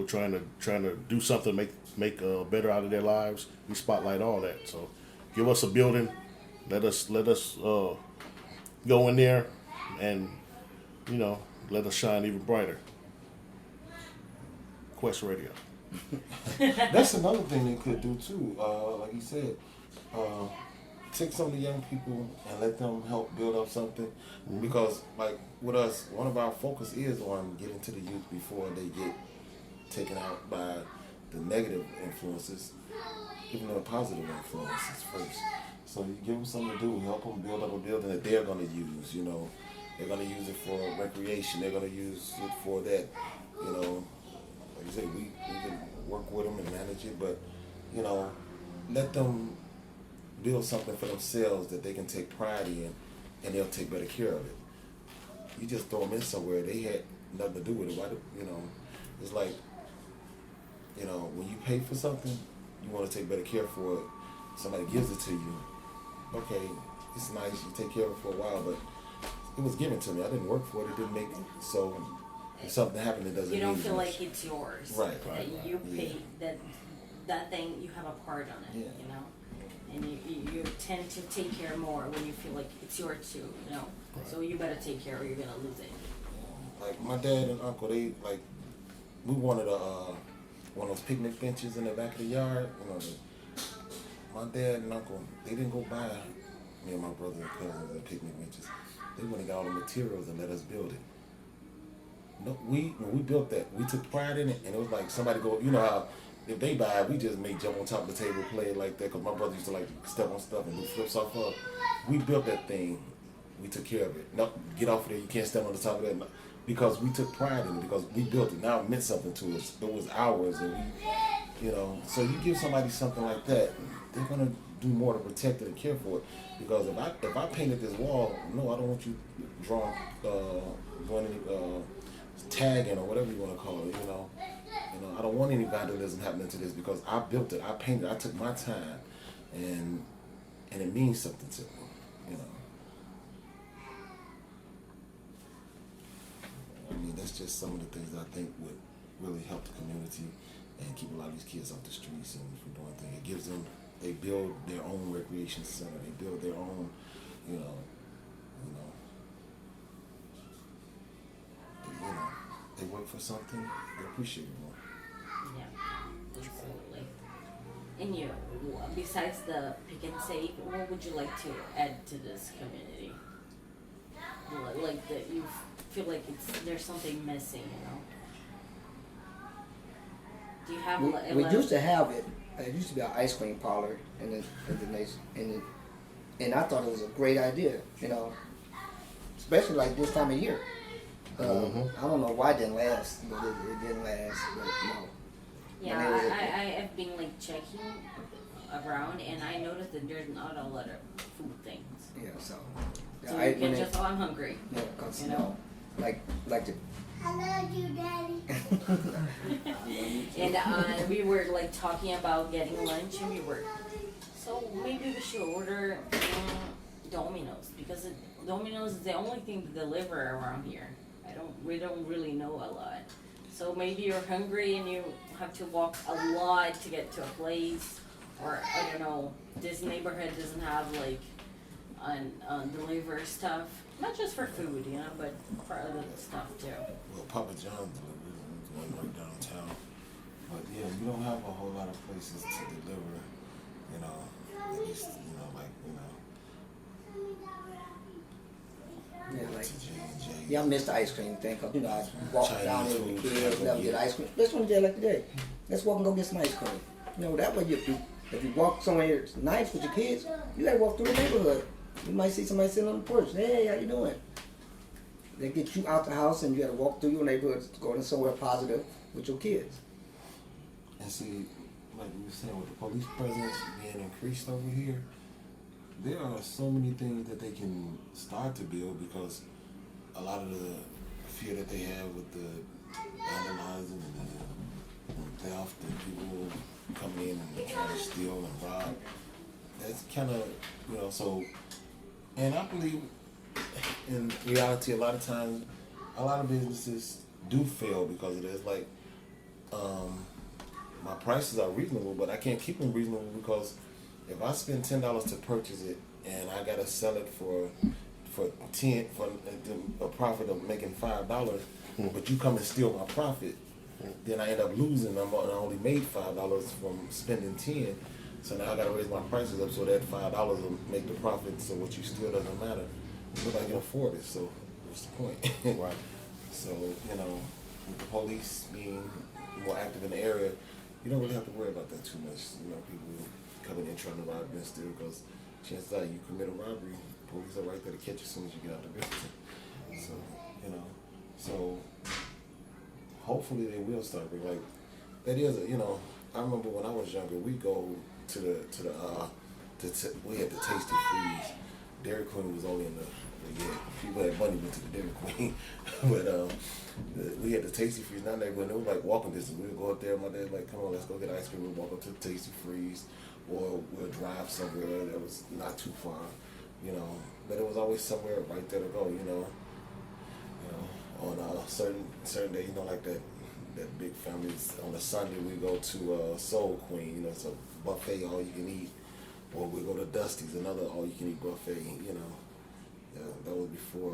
trying to do something, make better out of their lives. We spotlight all that. So, give us a building. Let us go in there and, you know, let us shine even brighter. Quest Radio. That's another thing they could do too. Like you said, take some of the young people and let them help build up something. Mm-hmm. Because, like with us, one of our focus is on getting to the youth before they get taken out by the negative influences, giving them positive influences first. So you give them something to do, help them build up a building that they're going to use, you know. They're going to use it for recreation. They're going to use it for that, you know. Like you say, we can work with them and manage it, but, you know, let them build something for themselves that they can take pride in, and they'll take better care of it. You just throw them in somewhere, they had nothing to do with it. Why do, you know, it's like, you know, when you pay for something, you want to take better care for it. Somebody gives it to you. Okay, it's nice, you take care of it for a while, but it was given to me. I didn't work for it, it didn't make it. So if something happened, it doesn't mean you don't feel much. like it's yours. Right. That you paid, that thing, you have a part on it, Yeah. you know? And you tend to take care more when you feel like it's yours too, you know? Right. So you better take care or you're gonna lose it. Like my dad and uncle, we wanted one of those picnic benches in the back of the yard. You know, my dad and uncle, they didn't go buy me and my brother and cousins the picnic benches. They went and got all the materials and let us build it. No, when we built that, we took pride in it, and it was like somebody go, you know how if they buy it, we just may jump on top of the table, play it like that, because my brother used to like step on stuff and do flips off of. We built that thing, we took care of it. No, get off of there, you can't step on the top of that. No, because we took pride in it, because we built it. Now it meant something to us. It was ours, and we, you know. So you give somebody something like that, they're gonna do more to protect it and care for it. Because if I painted this wall, no, I don't want you drawing any tagging or whatever you want to call it. You know, I don't want any vandalism happening to this, because I built it, I painted it, I took my time, and it means something to me. You know. I mean, that's just some of the things I think would really help the community and keep a lot of these kids off the streets and from doing things. It gives them, they build their own recreation center. They build their own, they work for something. They appreciate it more. Yeah, absolutely. And you, besides the pick and save, what would you like to add to this community? Like that you feel like there's something missing, you know? Do you have We used to have it. It used to be an ice cream parlor and I thought it was a great idea, you know, especially like this time of year. I don't know why it didn't last, but it didn't last. But no. Yeah, I have been like checking around, and I noticed that there's not a lot of food things. Yeah, so. So you can just, I'm hungry. Yeah, cause you know, like the. I love you, Daddy. And we were like talking about getting lunch, and we were, so maybe we should order Domino's, because Domino's is the only thing to deliver around here. We don't really know a lot. So maybe you're hungry and you have to walk a lot to get to a place, or I don't know. This neighborhood doesn't have like on delivery stuff, not just for food, but for other stuff too. Well, Papa John's is one right downtown. But yeah, you don't have a whole lot of places to deliver, at least, Yeah, like, to J&J. yeah, I miss the ice cream thing, cause I walk Chinese down there with food, kids, let them get ice cream. Let's one day like today. Let's walk and go get some ice cream. That way if you walk somewhere nice with your kids, you gotta walk through the neighborhood. You might see somebody sitting on the porch. Hey, how you doing? They get you out the house and you gotta walk through your neighborhood, going somewhere positive with your kids. And see, like you were saying, with the police presence being increased over here, there are so many things that they can start to build, because a lot of the fear that they have with the vandalizing and the theft and people coming in and trying to steal and rob, that's kind of, so, and I believe in reality, a lot of times, a lot of businesses do fail because of this. Like, my prices are reasonable, but I can't keep them reasonable, because if I spend $10 to purchase it and I gotta sell it for a profit of making $5, but you come and steal my profit, then I end up losing. I only made $5 from spending 10, so now I gotta raise my prices up so that $5 will make the profit. So what you steal doesn't matter. Nobody can afford it. So what's the point? Right. So with the police being more active in the area, you don't really have to worry about that too much. People coming in trying to rob you and steal, because chances are you commit a robbery, police are right there to catch you as soon as you get out the building. So, so hopefully they will start. Like, that is, I remember when I was younger, we go to we had the Tasty Freeze. Dairy Queen was only in people had money went to the Dairy Queen, but we had the Tasty Freeze. Now they was like walking distance. We would go up there. My dad like, come on, let's go get ice cream. We'd walk up to the Tasty Freeze, or we'll drive somewhere that was not too far, But it was always somewhere right there to go, On a certain day, like that big families. On a Sunday, we go to Soul Queen, it's a buffet, all you can eat. Or we go to Dusty's, another all you can eat buffet, that was before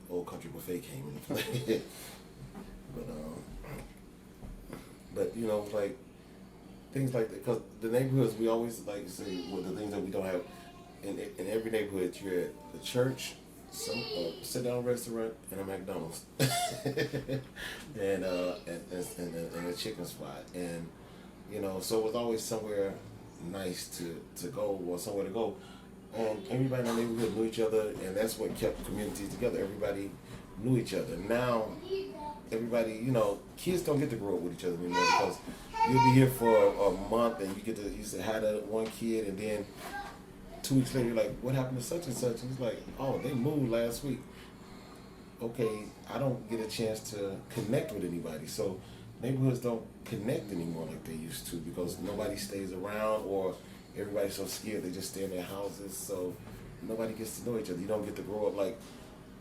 Old Country Buffet came into play. but like things like that, because the neighborhoods, we always like to say, well, the things that we don't have in every neighborhood. You're at the church, some sit down restaurant, and a McDonald's, and a chicken spot, and so it was always somewhere nice to go, or somewhere to go. And everybody in the neighborhood knew each other, and that's what kept communities together. Everybody knew each other. Now, everybody, kids don't get to grow up with each other anymore, because you'll be here for a month and you say hi to one kid, and then 2 weeks later you're like, what happened to such and such? And it's like, oh, they moved last week. Okay, I don't get a chance to connect with anybody. So neighborhoods don't connect anymore like they used to, because nobody stays around, or everybody's so scared they just stay in their houses, so nobody gets to know each other. You don't get to grow up. Like,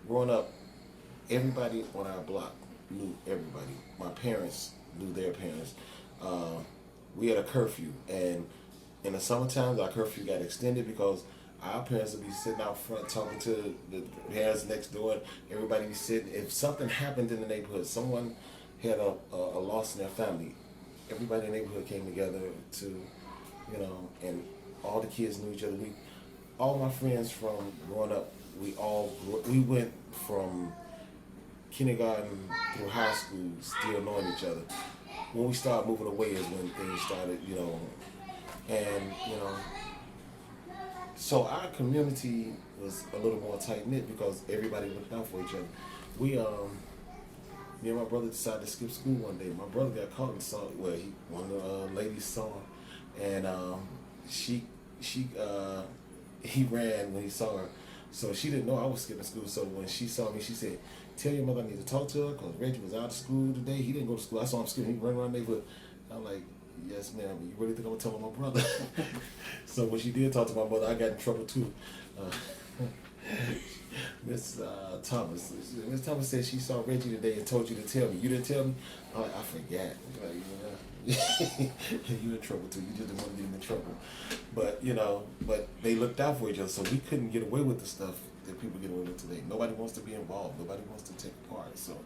growing up, everybody on our block knew everybody. My parents knew their parents. We had a curfew, and in the summertime, our curfew got extended, because our parents would be sitting out front talking to the parents next door. Everybody be sitting. If something happened in the neighborhood, someone had a loss in their family, everybody in the neighborhood came together to, and all the kids knew each other. All my friends from growing up, we went from kindergarten through high school still knowing each other. When we started moving away is when things started, and, so our community was a little more tight-knit, because everybody looked out for each other. Me and my brother decided to skip school one day. My brother got caught and saw, one of the ladies saw him, and he ran when he saw her. So she didn't know I was skipping school. So when she saw me, she said, tell your mother I need to talk to her, because Reggie was out of school today. He didn't go to school. I saw him skipping. He ran around the neighborhood. I'm like, yes, ma'am. You really think I'm going to tell my brother? So when she did talk to my mother, I got in trouble too. Miss Thomas. Miss Thomas said she saw Reggie today and told you to tell me. You didn't tell me? I'm like, I forgot. Like, you in trouble too. You just didn't want to get him in trouble. But but they looked out for each other, so we couldn't get away with the stuff that people get away with today. Nobody wants to be involved. Nobody wants to take part. So,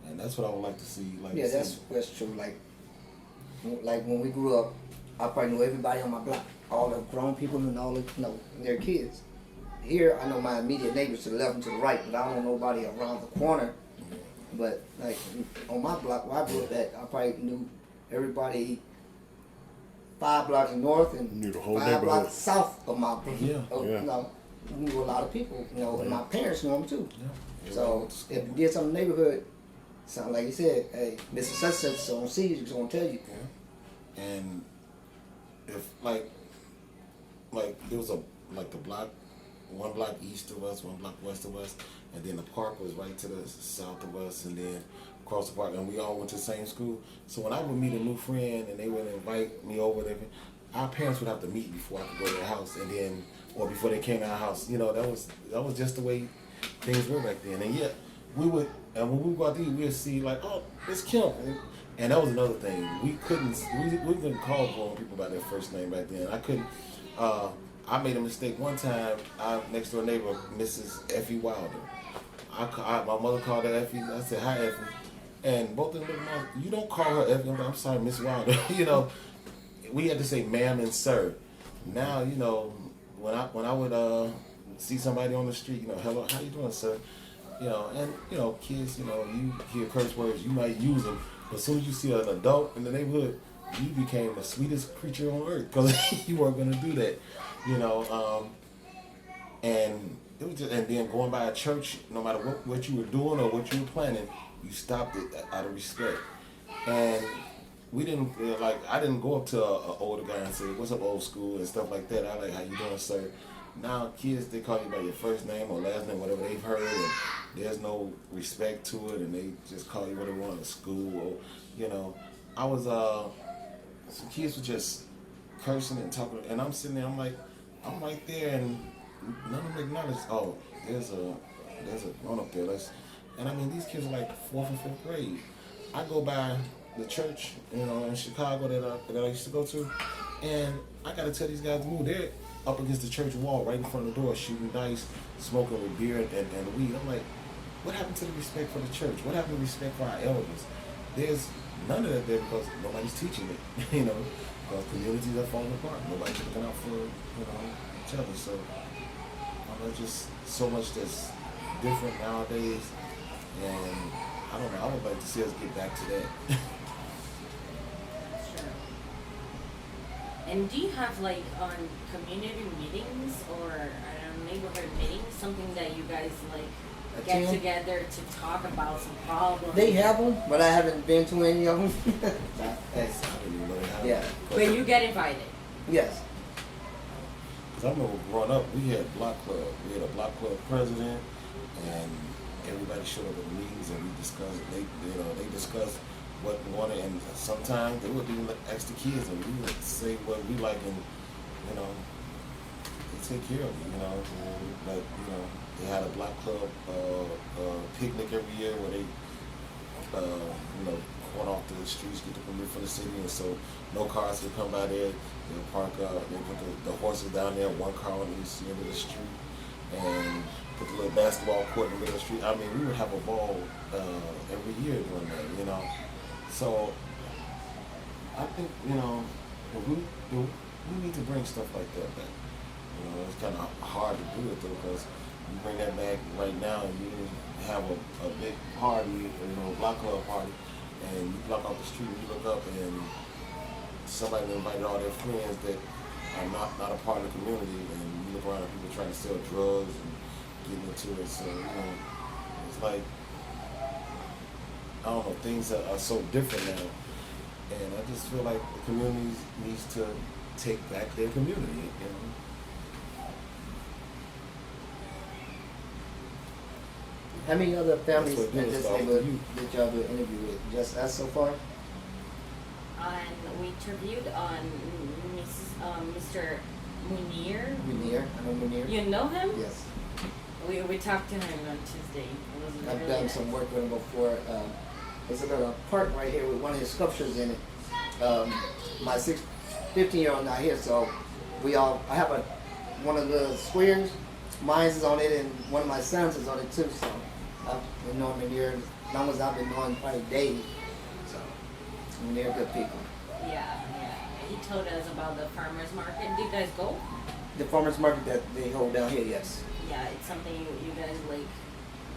and that's what I would like to see. Like, Yeah, that's true. Like when we grew up, I probably knew everybody on my block, all the grown people and all the their kids. Here, I know my immediate neighbors to the left and to the right, but I don't know nobody around the corner. But like on my block where I grew up at, I probably knew everybody 5 blocks north and Knew the whole 5 neighborhood. blocks south of my block. Yeah. Knew a lot of people, and my parents knew them too. Yeah. So if you did something in the neighborhood, sound like you said, hey, Mr. Such and Such gonna see you, he's gonna tell you. Yeah. And if like there was the block, 1 block east of us, 1 block west of us, and then the park was right to the south of us, and then across the park, and we all went to the same school. So when I would meet a new friend and they would invite me over, our parents would have to meet before I could go to their house, and then or before they came to our house. That was just the way things were back then. And yet we would, and when we would go out to eat, we'd see like, oh, it's Kim. And that was another thing. We couldn't call grown people by their first name back then. I couldn't. I made a mistake one time. Our next door neighbor, Mrs. Effie Wilder. My mother called her Effie. I said, hi, Effie. And both of them, you don't call her Effie. I'm sorry, Miss Wilder. We had to say ma'am and sir. Now, when I would see somebody on the street, hello, how you doing, sir? And kids, you hear curse words, you might use them. But as soon as you see an adult in the neighborhood, you became the sweetest creature on earth because you weren't going to do that, and it was and then going by a church, no matter what you were doing or what you were planning, you stopped it out of respect. And we didn't I didn't go up to an older guy and say, "What's up, old school?" and stuff like that. I like, "How you doing, sir?" Now kids, they call you by your first name or last name, whatever they've heard, and there's no respect to it, and they just call you what they want at school. Or I was some kids were just cursing and talking, and I'm sitting there, I'm right there, and none of them acknowledge. Oh, there's a grown up there. And I mean, these kids are like 4th and 5th grade. I go by the church, in Chicago that I used to go to, and I gotta tell these guys to move. They're up against the church wall, right in front of the door, shooting dice, smoking with beer and weed. I'm like, what happened to the respect for the church? What happened to respect for our elders? There's none of that there because nobody's teaching it, because communities are falling apart. Nobody's looking out for, each other. So there's just so much that's different nowadays, and I don't know. I would like to see us get back to that. Sure. And do you have on community meetings or neighborhood meetings something that you guys get Attend? together to talk about some problems? They have them, but I haven't been to any of them. I didn't even know they had Yeah. it. But you get invited. Yes. Because I remember growing up, we had block club. We had a block club president, and everybody showed up at the meetings, and we discussed. They discussed what we wanted, and sometimes they would even ask the kids, and we would say what we like, and they take care of it, But they had a block club picnic every year where they, going off the streets, get the permit from the city, and so no cars could come by there. They'll park, they put the horses down there, one car on each end of the street, and put the little basketball court in the middle of the street. I mean, we would have a ball every year doing that, So I think, we need to bring stuff like that back. It's kind of hard to do it though, because you bring that back right now, and you have a big party, block club party, and you block off the street, and you look up, and somebody invited all their friends that are not a part of the community, and you look around and people trying to sell drugs and getting into it. So it's like, I don't know, things are so different now, and I just feel like the community needs to take back their community. How many other families That's in what it is, this dog. neighborhood that y'all do an interview with? Just us so far? And we interviewed on Mr. Munir. Munir. I know Munir. You know him? Yes. We talked to him on Tuesday. It was I've really done nice. some work with him before. There's a park right here with one of his sculptures in it. My 15-year-old not here, so I have one of the squares. Mine's is on it, and one of my sons is on it too. So I've been knowing him here as long as I've been knowing probably Dave. So they're good people. Yeah. He told us about the farmers market. Do you guys go? The farmers market that they hold down here, yes. Yeah, it's something you guys like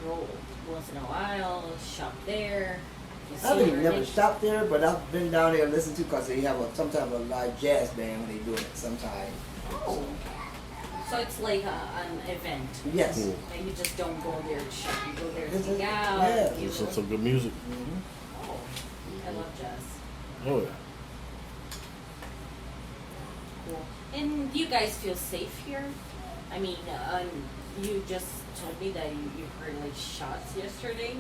go once in a while, shop there. You I see haven't your never niche. stopped there, but I've been down there and listened to because they have some type of live jazz band when they do it sometime. Oh. So it's like an event. Yes. Cool. And you just don't go there to shop. You go there to It's hang a- out. yeah. You Listen to know. some good music. Oh, I love jazz. Oh yeah. Cool. And do you guys feel safe here? I mean, you just told me that you heard like shots yesterday.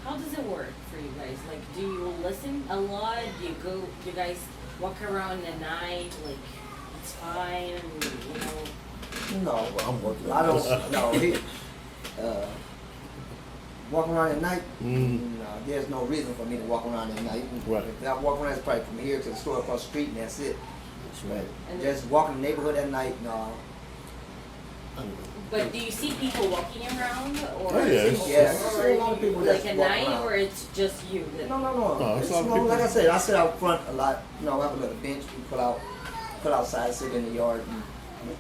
How does it work for you guys? Like, do you listen a lot? Do you guys walk around at night? Like, it's fine, and you know. No, Well, I'm working I on this. don't. No, walking around at night. Mm. No, there's no reason for me to walk around at night. Right. If I walk around, it's probably from here to the store across the street, and that's it. Right. And Just walking the neighborhood at night, no. But do you see people walking around, or Oh, yeah, it's- Yeah, I see a lot of people like that's at walking night, around. or it's just you? That, No. No, it's It's a lot of more, people. like I said, I sit out front a lot. You know, I have a little bench we put outside, sit in the yard, and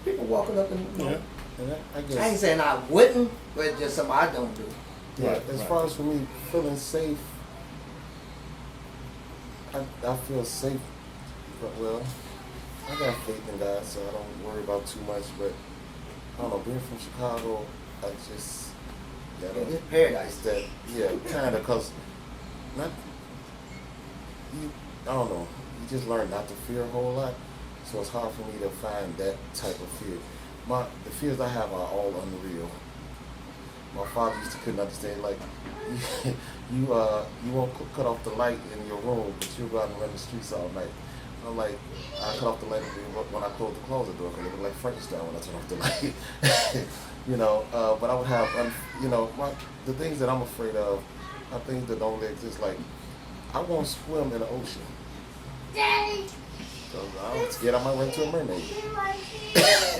people walking up and. You know, Yeah. And I guess. I ain't saying I wouldn't, but it's just something I don't do. Yeah, Right, as right. far as for me feeling safe, I feel safe. But well, I got faith in God, so I don't worry about too much. But I don't know, being from Chicago, I just It's paradise. that kind of cause not you. I don't know. You just learn not to fear a whole lot, so it's hard for me to find that type of fear. The fears I have are all unreal. My father used to couldn't understand, like, you won't cut off the light in your room, but you'll go out and run the streets all night. I'm like, I cut off the light when I close the closet door because it looked like Frankenstein when I turn off the light. But I would have, the things that I'm afraid of are things that don't really exist. Like, I won't swim in the ocean. Daddy, So I'm scared I might run into a mermaid.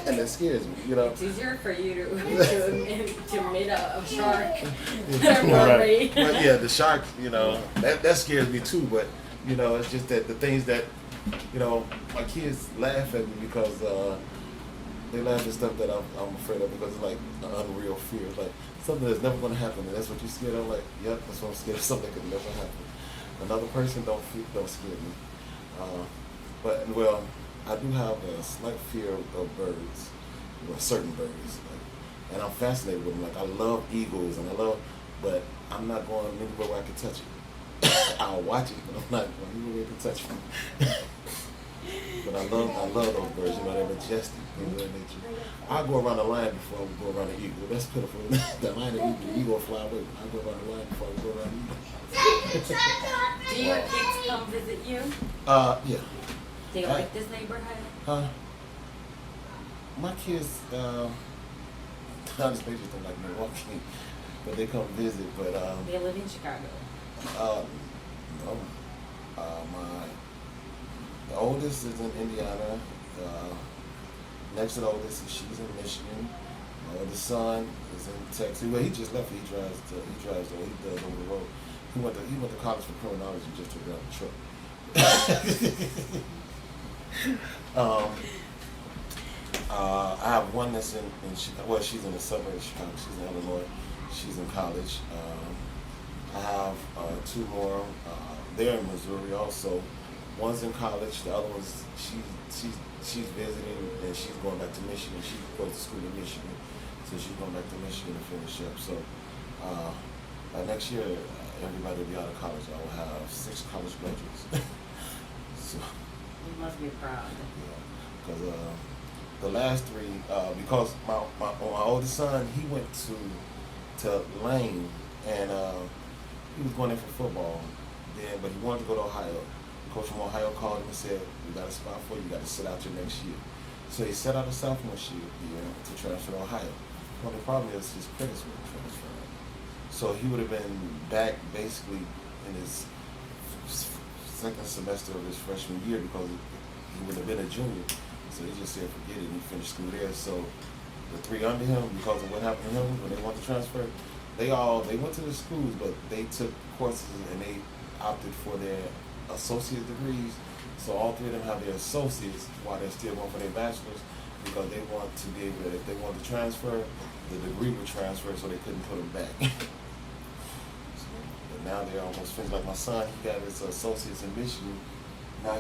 And that scares me, It's easier for you to meet a shark than a Right. mermaid. But yeah, the shark, that scares me too. But it's just that the things that, my kids laugh at me because they laugh at stuff that I'm afraid of because it's like an unreal fear. It's like something that's never going to happen, and that's what you're scared of. Like, yep, that's what I'm scared of. Something that could never happen. Another person don't scare me. I do have a slight fear of birds, certain birds, and I'm fascinated with them. Like, I love eagles, but I'm not going anywhere where I can touch it. I'll watch it, but I'm not going anywhere to touch it. But I love those birds. They're majestic, things of that nature. I'll go around the lion before I would go around the eagle. That's pitiful. The lion and the eagle will fly away. I'll go around the lion before I go around the eagle. Do your kids come visit you? Yeah. They like this neighborhood? My kids, honestly, they just don't like Milwaukee, but they come visit. But They live in Chicago. no, the oldest is in Indiana. Next to the oldest, she's in Michigan. My oldest son is in Texas. Well, he just left. He drives. He does over the road. He went to college for criminology just to drive a truck. I have one that's in Chicago. Well, she's in the suburbs of Chicago. She's in Illinois. She's in college. I have two more. They're in Missouri also. One's in college. The other one's she's visiting and she's going back to Michigan. She goes to school in Michigan, so she's going back to Michigan to finish up. So by next year, everybody will be out of college. I will have 6 college graduates. So. You must be proud. Because the last 3, because my oldest son, he went to Lane, and he was going in for football then, but he wanted to go to Ohio. Coach from Ohio called him and said, "We got a spot for you. You got to sit out your next year." So he set out a sophomore year to transfer to Ohio. Well, the problem is his credits were transferred. So he would have been back basically in his second semester of his freshman year because he would have been a junior. So he just said forget it and he finished school there. So the three under him, because of what happened to him when they wanted to transfer, they went to the schools, but they took courses and they opted for their associate degrees. So all three of them have their associates while they're still going for their bachelors because they want to be able to, if they want to transfer, the degree would transfer so they couldn't put them back. But now they're almost finished. Like my son, he got his associates in Michigan. Now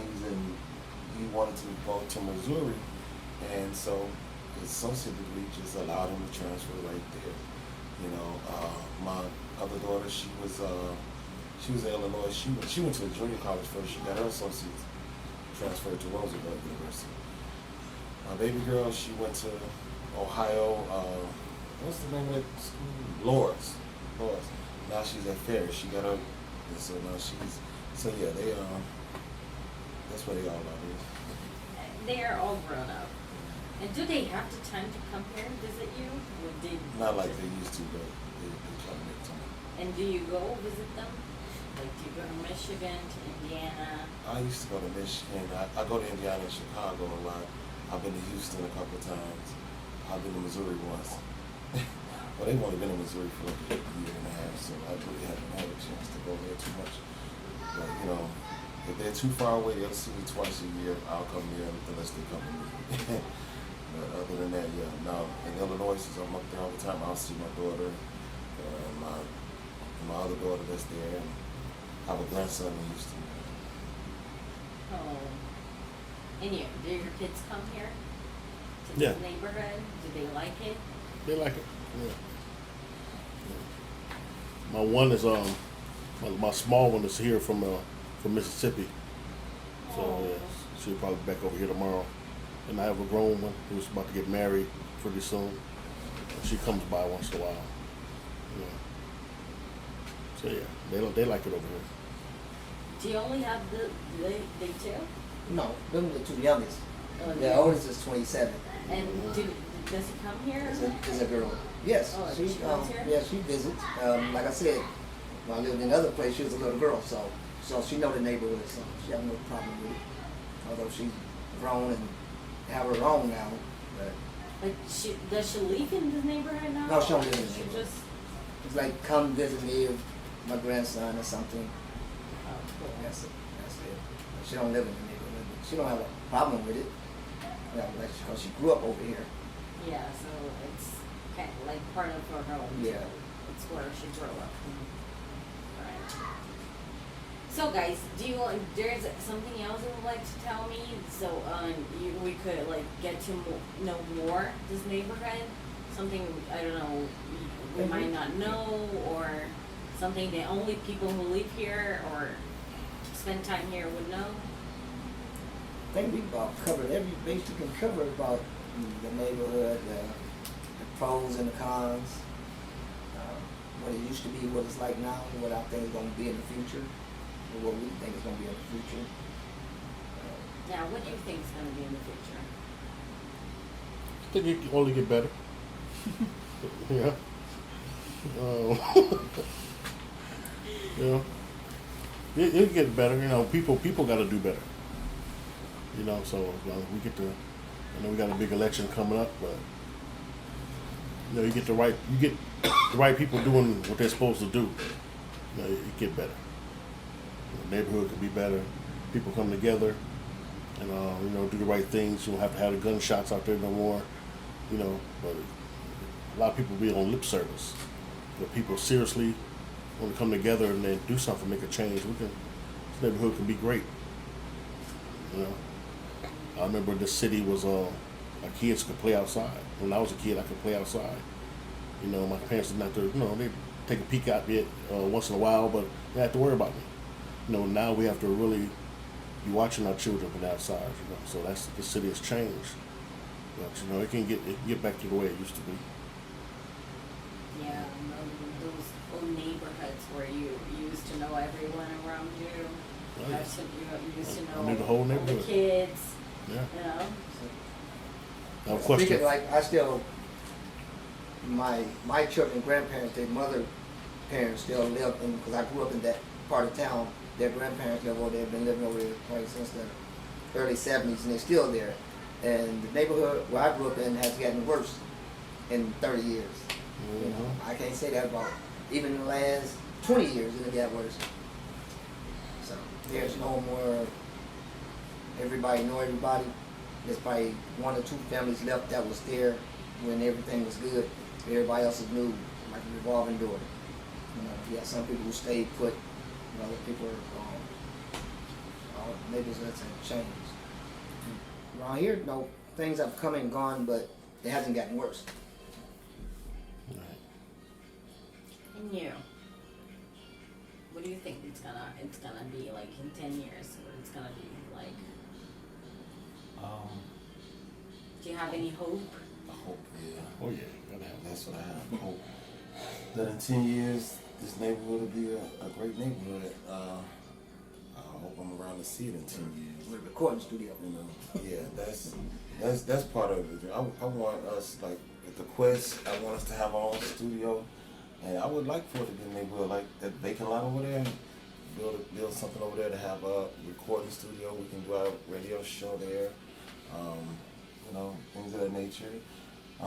he wanted to go to Missouri, and so his associate degree just allowed him to transfer right there. You know, my other daughter, she was in Illinois. She went to a junior college first. She got her associates transferred to Roosevelt University. My baby girl, she went to Ohio. What's the name of that school? Lawrence. Now she's at Ferris. She got her, and so now yeah, they that's what they all are. They are all grown up. And do they have the time to come here and visit you? Or Not like they used to, but they try to make time. And do you go visit them? Like, do you go to Michigan, to Indiana? I used to go to Michigan. I go to Indiana and Chicago a lot. I've been to Houston a couple of times. I've been to Missouri once. Well, they've only been in Missouri for like a year and a half, so I really haven't had a chance to go there too much. But, you know, if they're too far away, they'll see me twice a year. I'll come there unless they come to me. But other than that, yeah. Now, in Illinois, since I'm up there all the time, I'll see my daughter and my other daughter that's there. And I have a grandson in Houston. Oh. And do your kids come here to Yeah. this neighborhood? Do they like it? They like it. Yeah. My one is my small one is here from Mississippi. So Oh. yeah, she'll probably be back over here tomorrow. And I have a grown one who's about to get married pretty soon. And she comes by once in a while. Yeah. So yeah, they like it over here. Do you only have they two? No, them are the two youngest. Oh, The oldest is 27. And does he come here? Is a girl. Yes, Oh, she she comes here? yeah, she visits. Like I said, when I lived in another place, she was a little girl, so she know the neighborhood, so she have no problem with it. Although she's grown and have her own now, but Like, does she live in this neighborhood now? No, she don't Or live in this she neighborhood. just, it's like come visit me or my grandson or something. oh, cool. That's it. But she don't live in the neighborhood. But she don't have a problem with it. Yeah, like because she grew up over here. Yeah, so it's kind of like part of her home. Yeah. It's where she grew up. Right. So guys, there's something else you would like to tell me? So we could like get to know more this neighborhood? Something, I don't know, we might not know, or something that only people who live here or spend time here would know? I think we about covered every base you can cover about the neighborhood, the pros and the cons, what it used to be, what it's like now, what I think is going to be in the future, or what we think is going to be in the future. Now, what do you think is going to be in the future? I think it can only get better. Yeah. Yeah. It get better. You know, people got to do better. You know, so we get to. I know we got a big election coming up, but you know, you get the right people doing what they're supposed to do. You know, it get better. The neighborhood could be better. People come together and you know, do the right things. You don't have to have the gunshots out there no more. You know, but a lot of people be on lip service. But people seriously want to come together and then do something, make a change. This neighborhood can be great. You know, I remember this city was our kids could play outside. When I was a kid, I could play outside. You know, my parents didn't have to. You know, they take a peek at me once in a while, but they didn't have to worry about me. You know, now we have to really be watching our children from outside. You know, so the city has changed. But you know, it can get back to the way it used to be. Yeah, those old neighborhoods where you used to know everyone around you. Oh, yeah. You used to I know knew the whole all the neighborhood. kids. Yeah. You know. Question. Speaking like I still, my children, grandparents, their mother parents still live in, because I grew up in that part of town. Their grandparents live over there, been living over there probably since the early 70s, and they're still there. And the neighborhood where I grew up in has gotten worse in 30 years. You know, I can't say that about even in the last 20 years, it got worse. So there's no more everybody know everybody. There's probably 1 or 2 families left that was there when everything was good. Everybody else is new, like a revolving door. You know, you got some people who stayed put, other people are gone. Maybe that's a change. Around here, no, things have come and gone, but it hasn't gotten worse. And you, what do you think it's gonna be like in 10 years? What it's gonna be like? Do you have any hope? I hope, yeah. Oh yeah, you gotta have That's what I have. I hope that in 10 years, this neighborhood will be a great neighborhood. I hope I'm around to see it in 10 years. We're a recording studio. You know, yeah, that's part of it. I want us, like at the Quest, I want us to have our own studio, and I would like for it to be a neighborhood like that vacant lot over there. Build something over there to have a recording studio. We can do our radio show there. You know, things of that nature. I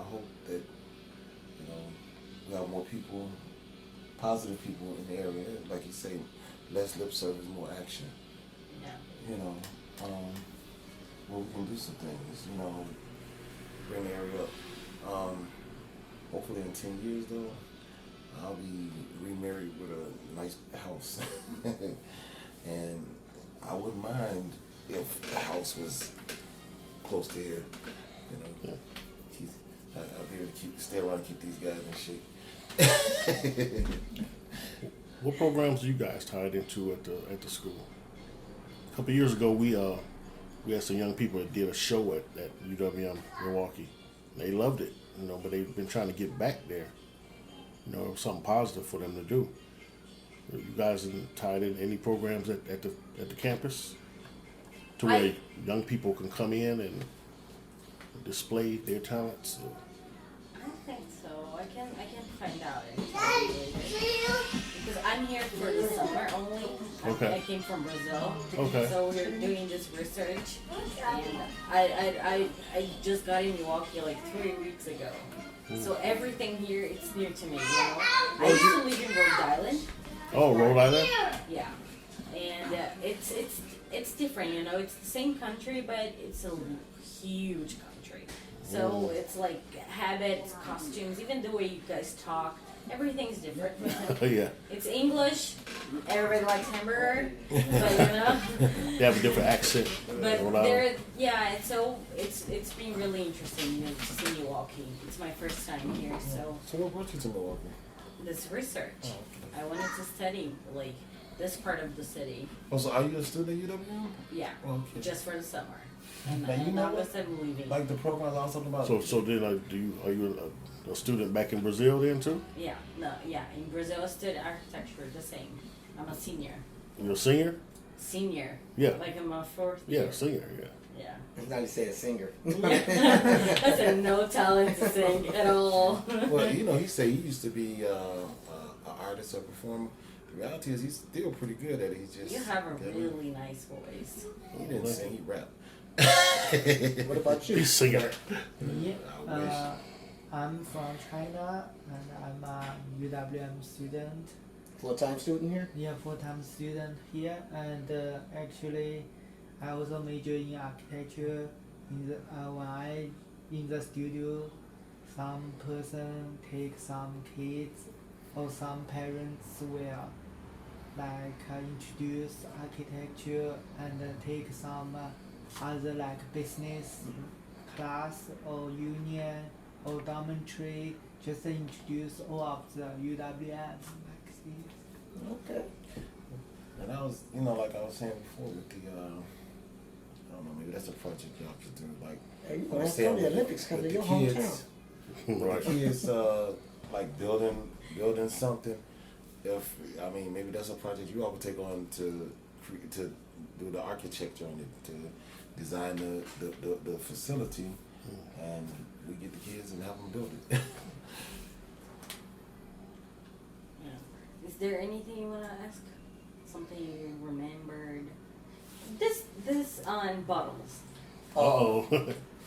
hope that, you know, we have more people, positive people in the area. Like you say, less lip service, more action. Yeah. You know, where we can do some things, you know, bring the area up. Hopefully in 10 years though, I'll be remarried with a nice house. And I wouldn't mind if the house was close to here, you know. I'll be able to stay around and keep these guys in shape. What programs are you guys tied into at the school? A couple of years ago, we had some young people that did a show at UWM Milwaukee. They loved it, you know, but they've been trying to get back there. You know, it was something positive for them to do. You guys are tied in any programs at the campus to where young people can come in and display their talents? I don't think so. I can find out and tell you later. Because I'm here for the summer only. Okay. I came from Brazil. Okay. So we're doing this research, and I just got in Milwaukee like 3 weeks ago. So everything here, it's new to me. You know, I used to live in Rhode Island. Oh, Rhode Island? Yeah, and it's different. You know, it's the same country, but it's a huge country. So it's like habits, costumes, even the way you guys talk. Everything's different. You know? Yeah. It's English. Everybody likes hamburger, but you know. They have a different accent. But Rhode Island. so it's been really interesting, you know, to see Milwaukee. It's my first time here, so So what brought you to Milwaukee? this research. I wanted to study like this part of the city. Oh, so are you a student at UWM? Yeah, Okay. just for the summer. And Now, you know that what? was I'm leaving. Like the programs I was talking about. So then, are you a student back in Brazil then too? Yeah, in Brazil I studied architecture, the same. I'm a senior. You're a senior? Senior. Yeah. Like I'm a fourth Yeah, year. senior. Yeah. Yeah. It's not to say a singer. I said no talent to sing at all. Well, you know, he said he used to be an artist or performer. The reality is he's still pretty good at it. He's just You have a really nice voice. He didn't sing, he rapped. What about you? He's singer. Me, I wish. I'm from China and I'm a UWM student. Full-time student here? Yeah, full-time student here, and actually, I also major in architecture. When I in the studio, some person take some kids, or some parents will introduce architecture and take some other like business class or union or dormitory. Just introduce all of the UWM like this. Okay. And I was, you know, like I was saying before with the, I don't know, maybe that's a project y'all could do. Like, Hey, you I was know, saying the with Olympics come to with your the hometown. kids, Right. the kids, like building something. If I mean, maybe that's a project you all would take on to do the architecture on it, to design the facility, and we get the kids and help them build it. Yeah. Is there anything you wanna ask? Something you remembered? This on bottles. Oh.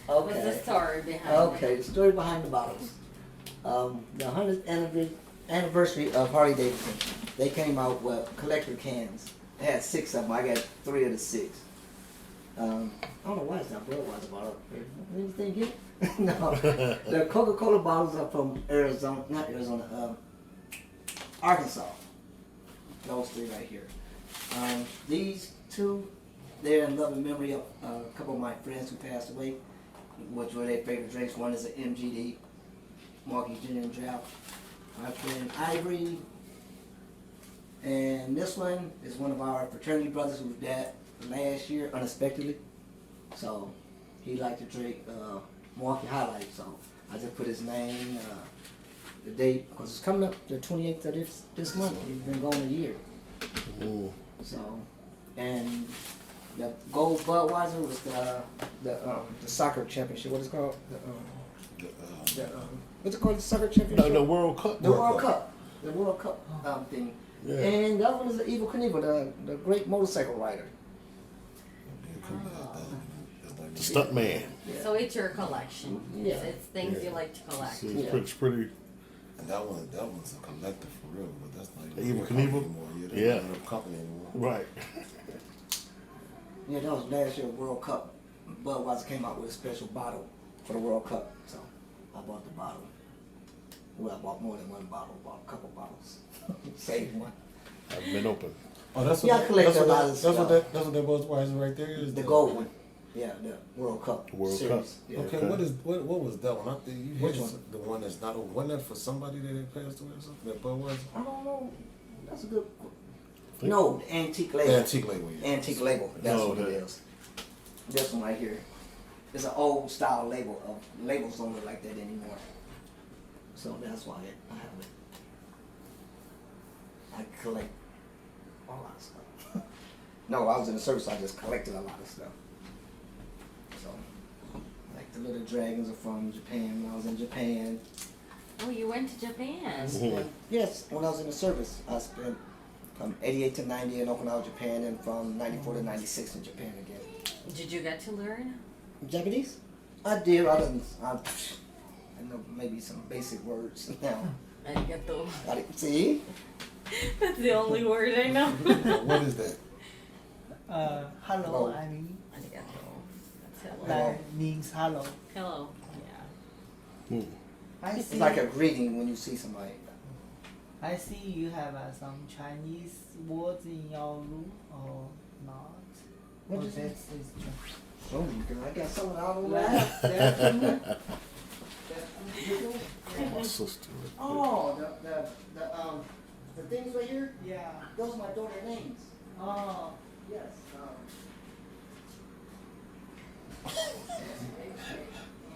What's the Okay. story behind Okay, the story behind the bottles. The 100th anniversary of Harley Davidson, they came out with collector cans. They had 6 of them. I got 3 of the 6. I don't know why it's not Budweiser bottle. Anything here? No. The Coca-Cola bottles are from Arizona, not Arizona, Arkansas. Those 3 right here. These 2, they're in loving memory of a couple of my friends who passed away, which were their favorite drinks. One is an MGD, Marky Ginger and Drought. My friend Ivory. And this one is one of our fraternity brothers who died last year unexpectedly. So he liked to drink Milwaukee Highlight. So I just put his name, the date, because it's coming up the 28th of this month. He's been gone a year. Ooh. So, and the gold Budweiser was the soccer championship. What is it called? What's it called? The soccer championship. The World Cup. The World Cup. The World Cup thing. Yeah. And the other one is the Evil Knievel, the great motorcycle rider. The stunt man. it? So it's your collection. Yeah. It's things Yeah. you like to collect. It's pretty. And that one's a collector for real, but that's not Evil even a company Knievel? anymore. Yeah, Yeah. they're not a company anymore. Right. Yeah, that was last year World Cup. Budweiser came out with a special bottle for the World Cup. So I bought the bottle. Well, I bought more than one bottle. I bought a couple bottles. Saved one. I've been open. Oh, that's Yeah, I collect a lot of that's what stuff. that's what that Budweiser right there is. The gold one. Yeah, the World Cup. World series. Cup. Yeah. Okay, Okay. what was that one? I think you Which had one? the one that's not wasn't that for somebody that had passed away or something? That Budweiser? I don't know. That's a good. Think- No, the antique label. The antique label. Yeah. Antique label. That's No, what it that- is. This one right here. It's an old style label. Labels don't look like that anymore. So that's why I have it. I collect a lot of stuff. No, I was in the service, so I just collected a lot of stuff. So, like the little dragons are from Japan. When I was in Japan. Oh, you went to Japan. Mhm. Yes, when I was in the service, I spent from 88 to 90 in Okinawa, Japan, and from 94 to 96 in Japan again. Did you get to learn? Japanese? I did. I know maybe some basic words now. Arigato. I didn't see. That's the only word I know. What is that? Hello, Oh. I mean, Arigato. That's hello. that means hello. Hello. Yeah. Hmm. I It's see. like a greeting when you see somebody. I see you have some Chinese words in your room or not. What Or you say? that's is Chinese. Oh, because I got some out of Left, that. left. My sister. Oh, the things right here. Yeah. Those are my daughter's names. Oh. Yes.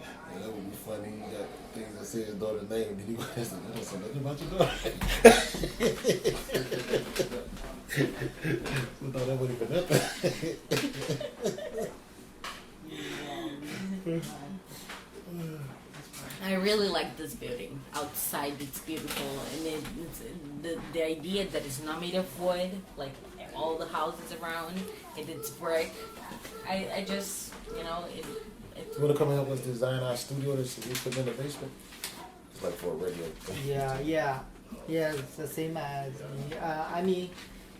Yeah, that would be funny. You got things that say his daughter's name, and then you go ask him, "That's something about your daughter." We thought that would have been nothing. I really like this building. Outside, it's beautiful, and the idea that it's not made of wood, like all the houses around, and it's brick. I just, it. You want to come and help us design our studio that we put in the basement? It's like for a radio. Yeah. It's the same as me. I mean,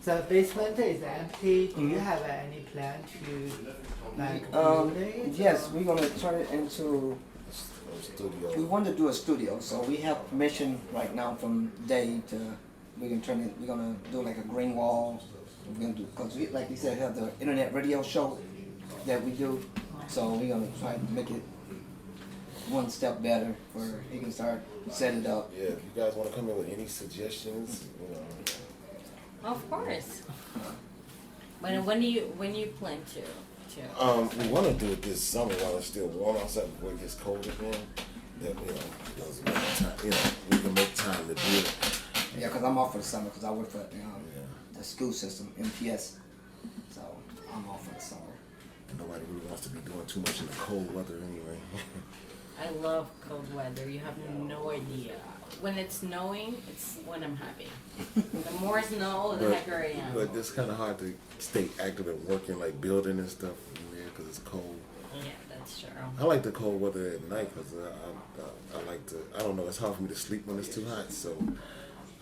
the basement is empty. Do you have any plan to like build it? Yes, we're gonna turn it into. We Studio. want to do a studio, so we have permission right now from Dave to. We can turn it. We're gonna do like a green wall. We're gonna do because we, like you said, have the internet radio show that we do. So we're gonna try to make it one step better where he can start set it up. Yeah, if you guys want to come in with any suggestions, Of course. When do you plan to? we want to do it this summer while it's still warm outside before it gets cold again. That those time, we can make time to do it. Yeah, because I'm off for the summer because I work for the school system, MPS. So I'm off for the summer. Nobody really wants to be doing too much in the cold weather anyway. I love cold weather. You have no idea. When it's snowing, it's when I'm happy. The more snow, the happier I am. But it's kind of hard to stay active and working, like building and stuff, because it's cold. Yeah, that's true. I like the cold weather at night because I like to, I don't know, it's hard for me to sleep when it's too hot, so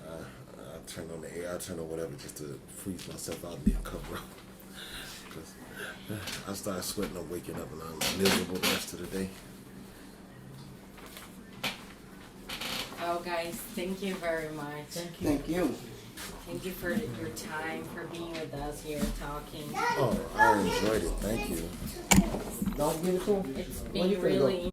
I turn on the air, I turn on whatever just to freeze myself out and then cover up. Because I start sweating, I'm waking up and I'm miserable the rest of the day. Oh, guys, thank you very much. Thank you. Thank you for your time, for being with us here, talking. Oh, I enjoyed it, thank you. Don't give it to him. It's Where you been finna go? really